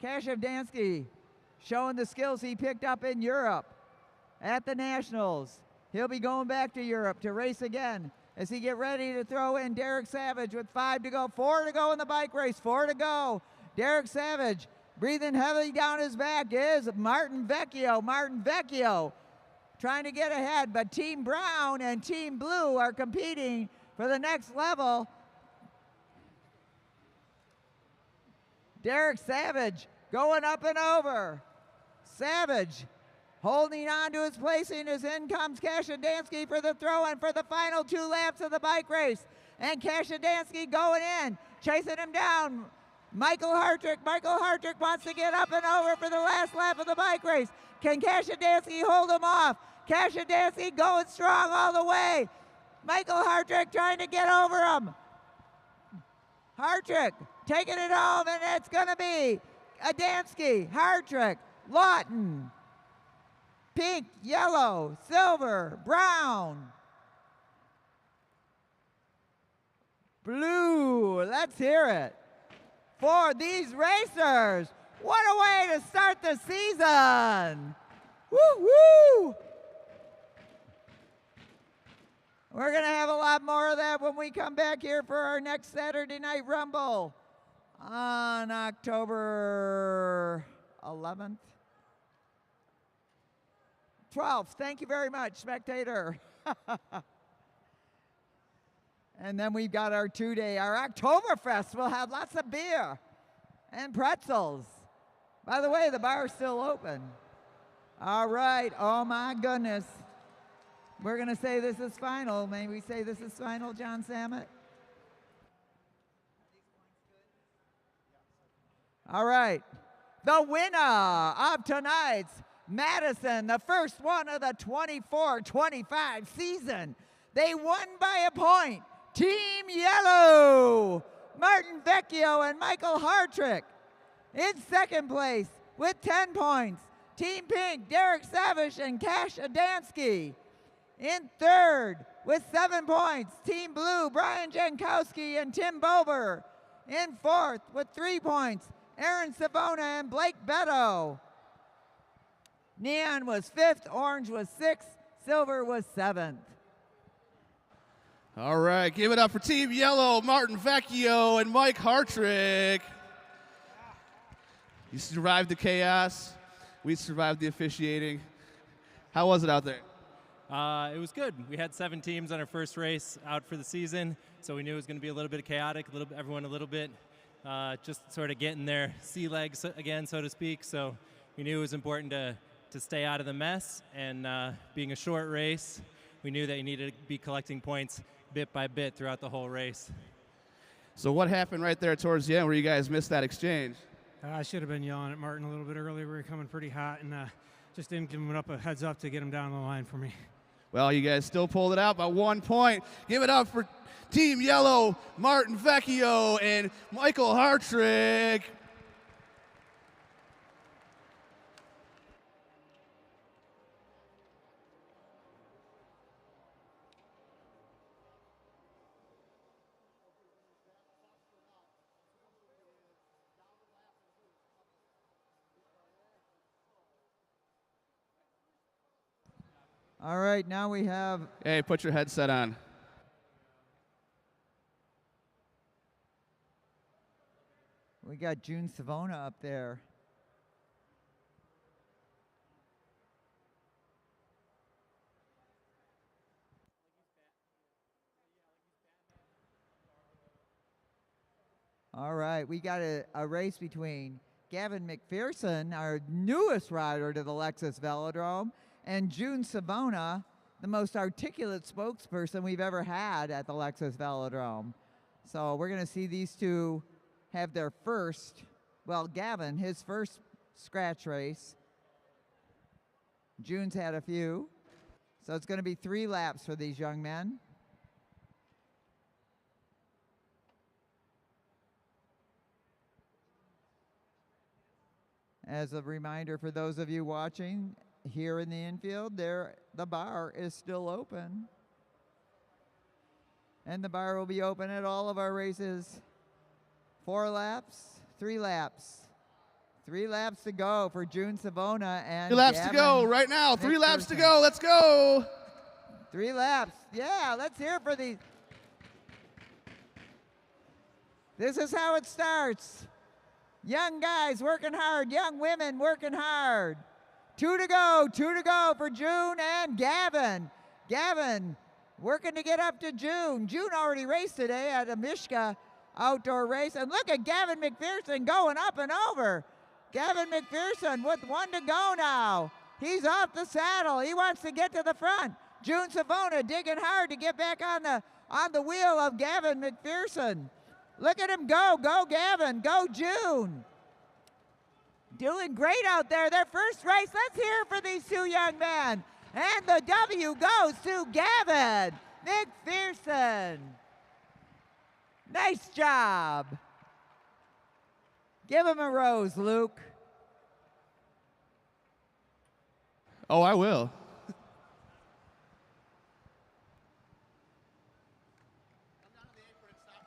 Speaker 2: Kashidansky showing the skills he picked up in Europe at the Nationals. He'll be going back to Europe to race again as he get ready to throw in Derek Savage with 5 to go. 4 to go in the bike race. 4 to go. Derek Savage breathing heavily down his back is Martin Vecchio. Martin Vecchio trying to get ahead, but Team Brown and Team Blue are competing for the next level. Derek Savage going up and over. Savage holding on to his placing as in comes Kashidansky for the throw-in for the final 2 laps of the bike race. And Kashidansky going in, chasing him down. Michael Hartrick wants to get up and over for the last lap of the bike race. Can Kashidansky hold him off? Kashidansky going strong all the way. Michael Hartrick trying to get over him. Hartrick taking it home, and it's going to be Adansky, Hartrick, Lawton, Pink, Yellow, Silver, Brown, blue. Let's hear it for these racers. What a way to start the season. Woo woo! We're going to have a lot more of that when we come back here for our next Saturday Night Rumble on October 11th. 12th. Thank you very much, spectator. And then we've got our 2-day, our Oktoberfest. We'll have lots of beer and pretzels. By the way, the bar's still open. All right. Oh, my goodness. We're going to say this is final. May we say this is final, John Samet? All right. The winner of tonight's Madison, the first one of the 24-25 season. They won by a point. Team Yellow, Martin Vecchio and Michael Hartrick. In second place with 10 points, Team Pink, Derek Savage and Cash Adansky. In third with 7 points, Team Blue, Brian Jankowski and Tim Bober. In fourth with 3 points, Aaron Savona and Blake Beto. Neon was 5th, Orange was 6th, Silver was 7th.
Speaker 4: All right, give it up for Team Yellow, Martin Vecchio and Mike Hartrick. You survived the chaos. We survived the officiating. How was it out there?
Speaker 8: It was good. We had 7 teams on our first race out for the season, so we knew it was going to be a little bit chaotic, everyone a little bit just sort of getting their sea legs again, so to speak. So we knew it was important to stay out of the mess, and being a short race, we knew that you needed to be collecting points bit by bit throughout the whole race.
Speaker 4: So what happened right there towards the end where you guys missed that exchange?
Speaker 7: I should have been yelling at Martin a little bit earlier. We were coming pretty hot and just didn't give him a heads up to get him down the line for me.
Speaker 4: Well, you guys still pulled it out by 1 point. Give it up for Team Yellow, Martin Vecchio and Michael Hartrick.
Speaker 2: All right, now we have...
Speaker 4: Hey, put your headset on.
Speaker 2: We got June Savona up there. All right, we got a race between Gavin McPherson, our newest rider to the Lexus Velodrome, and June Savona, the most articulate spokesperson we've ever had at the Lexus Velodrome. So we're going to see these two have their first, well, Gavin, his first scratch race. June's had a few. So it's going to be 3 laps for these young men. As a reminder for those of you watching here in the infield, the bar is still open. And the bar will be open at all of our races. 4 laps, 3 laps. 3 laps to go for June Savona and
Speaker 4: 3 laps
Speaker 2: Gavin
Speaker 4: to go right now. 3
Speaker 2: McPherson.
Speaker 4: laps to go. Let's go.
Speaker 2: 3 laps. Yeah, let's hear for these. This is how it starts. Young guys working hard, young women working hard. 2 to go for June and Gavin. Gavin working to get up to June. June already raced today at a Mishka outdoor race. And look at Gavin McPherson going up and over. Gavin McPherson with 1 to go now. He's off the saddle. He wants to get to the front. June Savona digging hard to get back on the wheel of Gavin McPherson. Look at him go. Go, Gavin. Go, June. Doing great out there. Their first race. Let's hear for these 2 young men. And the W goes to Gavin McPherson. Nice job. Give him a rose, Luke.
Speaker 4: Oh, I will.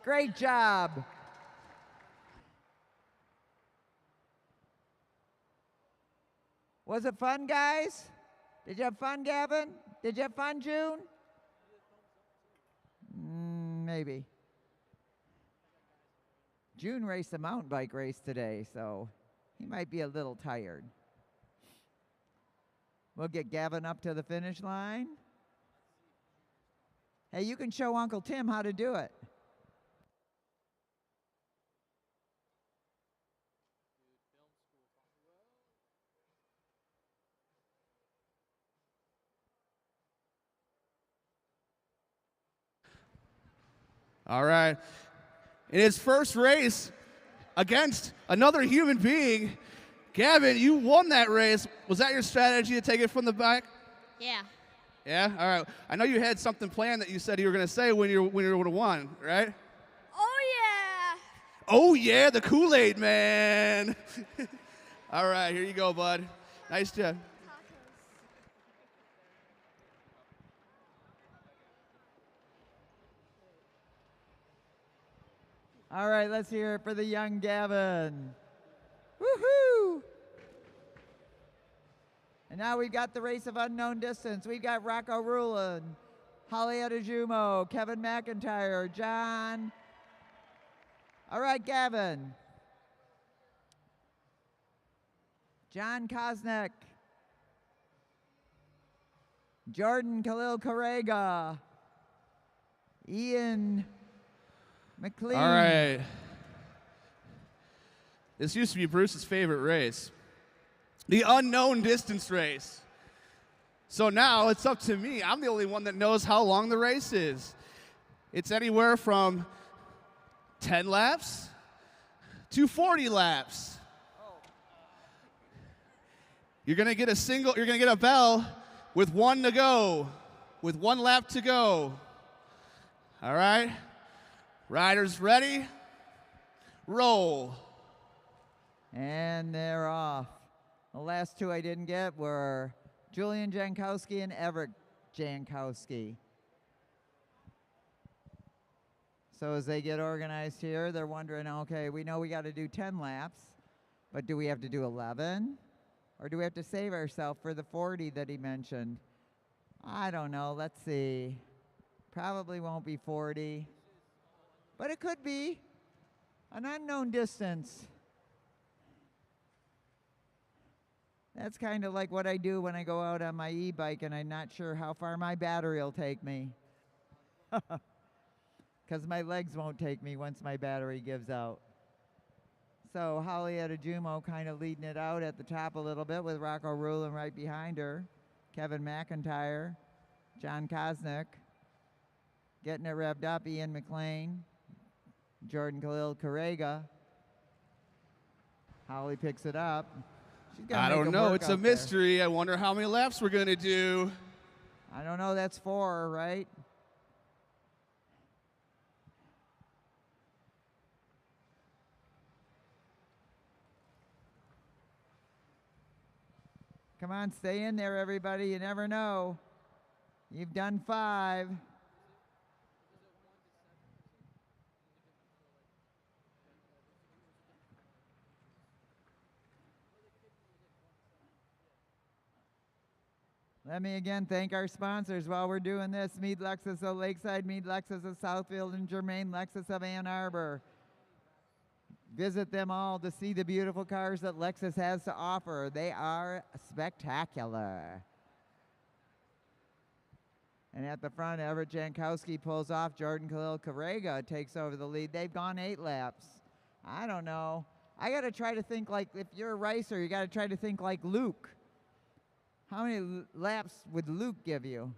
Speaker 2: Great job. Was it fun, guys? Did you have fun, Gavin? Did you have fun, June? Maybe. June raced a mountain bike race today, so he might be a little tired. We'll get Gavin up to the finish line. Hey, you can show Uncle Tim how to do it.
Speaker 4: All right. In his first race against another human being, Gavin, you won that race. Was that your strategy to take it from the back?
Speaker 9: Yeah.
Speaker 4: Yeah? All right. I know you had something planned that you said you were going to say when you would have won, right?
Speaker 9: Oh, yeah.
Speaker 4: Oh, yeah, the Kool-Aid man. All right, here you go, bud. Nice job.
Speaker 2: All right, let's hear it for the young Gavin. Woohoo! And now we've got the race of unknown distance. We've got Rocco Rulin, Holly Adejumo, Kevin McIntyre, John. All right, Gavin. John Kosnick, Jordan Khalil Correga, Ian McLean.
Speaker 4: All right. This used to be Bruce's favorite race, the unknown distance race. So now it's up to me. I'm the only one that knows how long the race is. It's anywhere from 10 laps to 40 laps. You're gonna get a bell with 1 to go, with 1 lap to go. All right? Riders ready? Roll.
Speaker 2: And they're off. The last two I didn't get were Julian Jankowski and Everett Jankowski. So as they get organized here, they're wondering, okay, we know we got to do 10 laps, but do we have to do 11? Or do we have to save ourselves for the 40 that he mentioned? I don't know. Let's see. Probably won't be 40. But it could be an unknown distance. That's kind of like what I do when I go out on my e-bike and I'm not sure how far my battery will take me. Because my legs won't take me once my battery gives out. So Holly Adejumo kind of leading it out at the top a little bit with Rocco Rulin right behind her. Kevin McIntyre, John Kosnick, getting it revved up, Ian McLean, Jordan Khalil Correga. Holly picks it up. She's gonna
Speaker 4: I
Speaker 2: make
Speaker 4: don't
Speaker 2: him
Speaker 4: know.
Speaker 2: work
Speaker 4: It's a
Speaker 2: out there.
Speaker 4: mystery. I wonder how many laps we're going to do.
Speaker 2: I don't know. That's 4, right? Come on, stay in there, everybody. You never know. You've done 5. Let me again thank our sponsors while we're doing this. Mead Lexus of Lakeside, Mead Lexus of Southfield, and Germain Lexus of Ann Arbor. Visit them all to see the beautiful cars that Lexus has to offer. They are spectacular. And at the front, Everett Jankowski pulls off. Jordan Khalil Correga takes over the lead. They've gone 8 laps. I don't know. I got to try to think like, if you're a racer, you got to try to think like Luke. How many laps would Luke give you?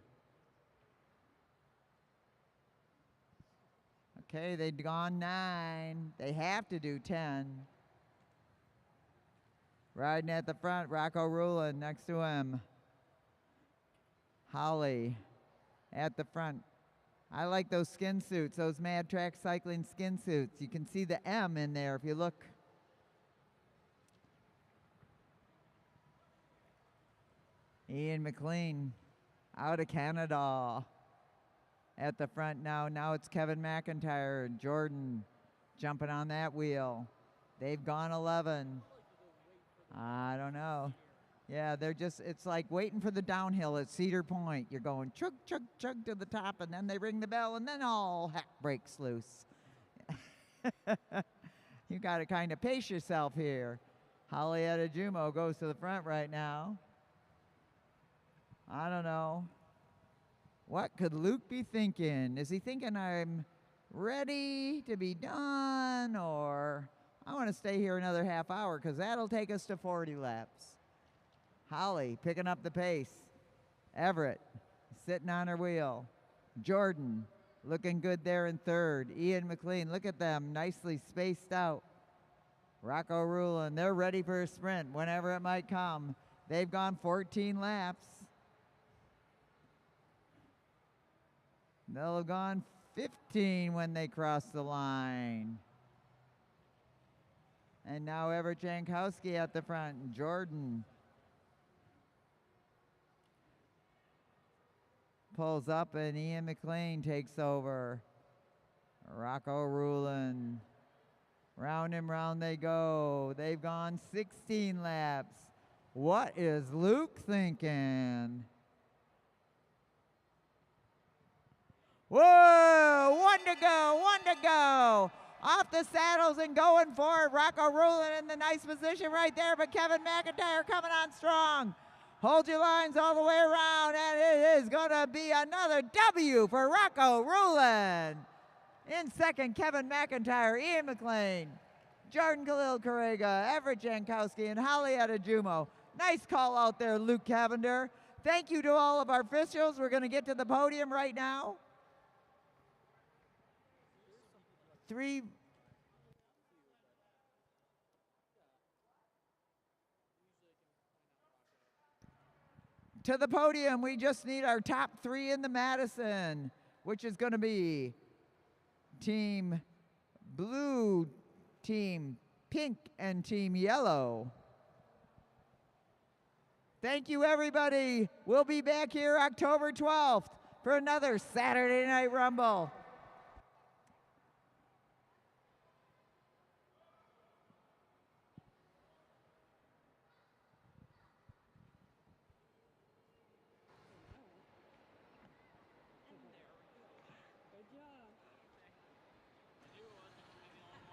Speaker 2: Okay, they'd gone 9. They have to do 10. Riding at the front, Rocco Rulin next to him. Holly at the front. I like those skin suits, those Mad Track Cycling skin suits. You can see the M in there if you look. Ian McLean out of Canada. at the front now. Now it's Kevin McIntyre and Jordan jumping on that wheel. They've gone 11. I don't know. Yeah, they're just, it's like waiting for the downhill at Cedar Point. You're going chug, chug, chug to the top, and then they ring the bell, and then all heck breaks loose. You got to kind of pace yourself here. Hollyetta Jumo goes to the front right now. I don't know. What could Luke be thinking? Is he thinking I'm ready to be done, or I want to stay here another half hour because that'll take us to 40 laps? Holly picking up the pace. Everett sitting on her wheel. Jordan looking good there in third. Ian McLean, look at them, nicely spaced out. Rocco Rulin, they're ready for a sprint whenever it might come. They've gone 14 laps. They'll have gone 15 when they cross the line. And now Everett Jankowski at the front, and Jordan pulls up, and Ian McLean takes over. Rocco Rulin. Round and round they go. They've gone 16 laps. What is Luke thinking? Whoa! One to go. Off the saddles and going for it. Rocco Rulin in the nice position right there, but Kevin McIntyre coming on strong. Hold your lines all the way around, and it is going to be another W for Rocco Rulin. In second, Kevin McIntyre, Ian McLean, Jordan Khalil-Correga, Everett Jankowski, and Hollyetta Jumo. Nice call out there, Luke Cavender. Thank you to all of our officials. We're going to get to the podium right now. To the podium, we just need our top three in the Madison, which is going to be Team Blue, Team Pink, and Team Yellow. Thank you, everybody. We'll be back here October 12th for another Saturday Night Rumble.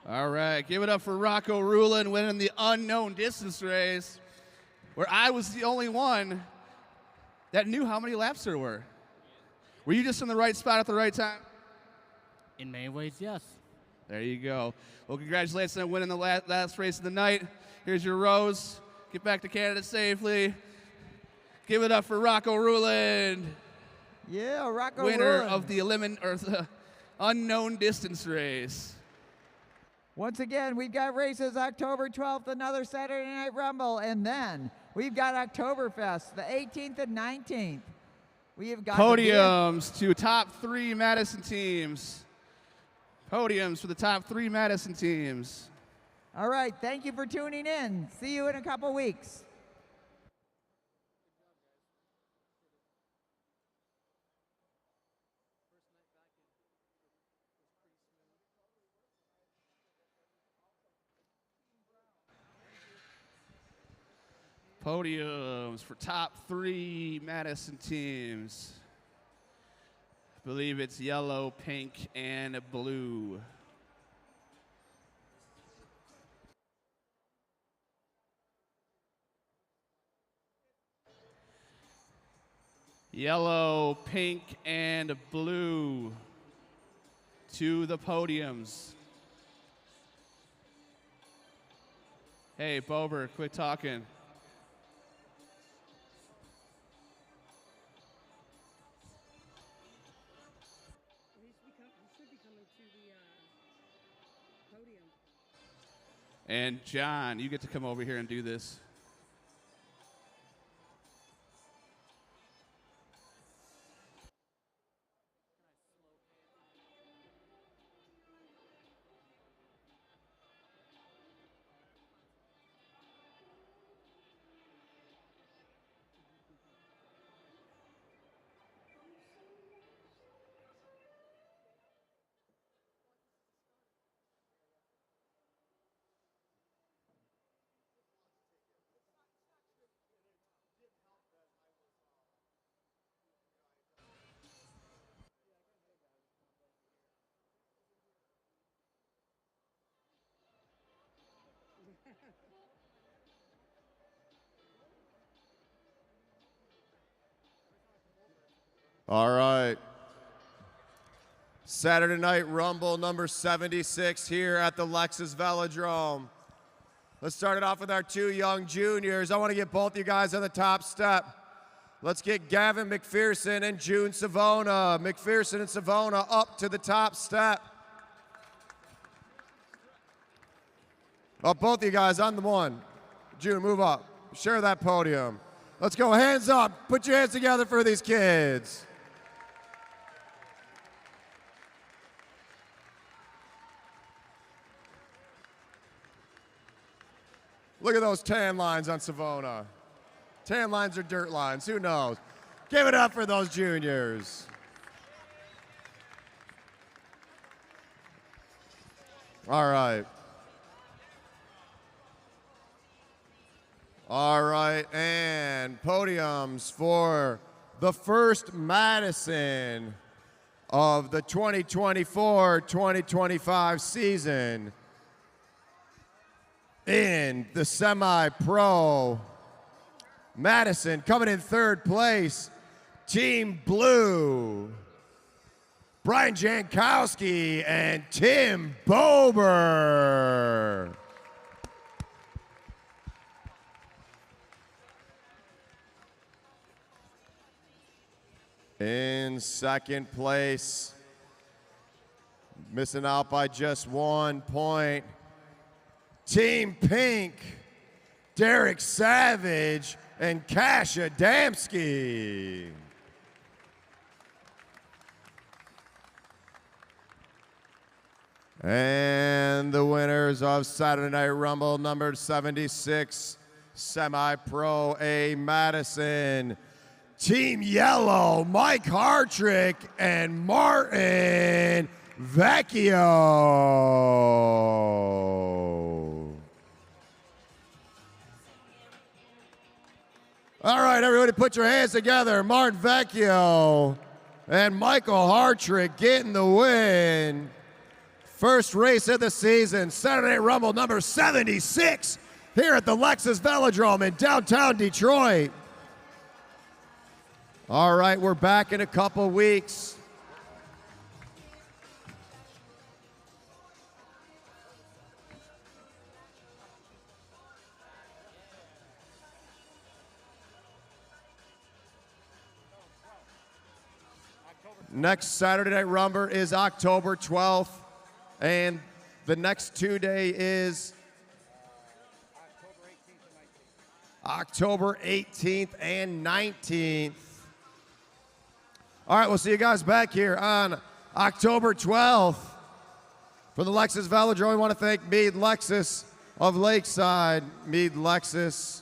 Speaker 4: All right, give it up for Rocco Rulin winning the unknown distance race, where I was the only one that knew how many laps there were. Were you just in the right spot at the right time?
Speaker 5: In many ways, yes.
Speaker 4: There you go. Well, congratulations on winning the last race of the night. Here's your rose. Get back to Canada safely. Give it up for Rocco Rulin.
Speaker 2: Yeah, Rocco
Speaker 4: winner
Speaker 2: Rulin.
Speaker 4: of the unknown distance race.
Speaker 2: Once again, we've got races October 12th, another Saturday Night Rumble, and then we've got Oktoberfest, the 18th and 19th. We have got
Speaker 4: podiums to top three Madison teams. Podiums for the top three Madison teams.
Speaker 2: All right, thank you for tuning in. See you in a couple weeks.
Speaker 4: Podiums for top three Madison teams. I believe it's yellow, pink, and blue. Yellow, pink, and blue to the podiums. Hey, Bober, quit talking. And John, you get to come over here and do this.
Speaker 3: All right. Saturday Night Rumble number 76 here at the Lexus Velodrome. Let's start it off with our two young juniors. I want to get both you guys on the top step. Let's get Gavin McPherson and June Savona. McPherson and Savona up to the top step. Oh, both of you guys on the one. June, move up. Share that podium. Let's go, hands up. Put your hands together for these kids. Look at those tan lines on Savona. Tan lines or dirt lines, who knows? Give it up for those juniors. All right. All right, and podiums for the first Madison of the 2024-2025 season. In the semi-pro, Madison coming in third place, Team Blue, Brian Jankowski and Tim Bober. In second place, missing out by just 1 point, Team Pink, Derek Savage and Cash Adamski. And the winners of Saturday Night Rumble number 76, Semi-Pro A Madison, Team Yellow, Mike Hartrick and Martin Vecchio. All right, everybody put your hands together. Martin Vecchio and Michael Hartrick getting the win. First race of the season, Saturday Night Rumble number 76 here at the Lexus Velodrome in downtown Detroit. All right, we're back in a couple weeks. Next Saturday Night Rumble is October 12th, and the next 2 day is October 18th and 19th. All right, we'll see you guys back here on October 12th. For the Lexus Velodrome, we want to thank Mead Lexus of Lakeside. Mead Lexus.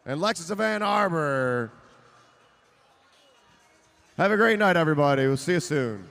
Speaker 3: And Lexus of Ann Arbor. Have a great night, everybody. We'll see you soon.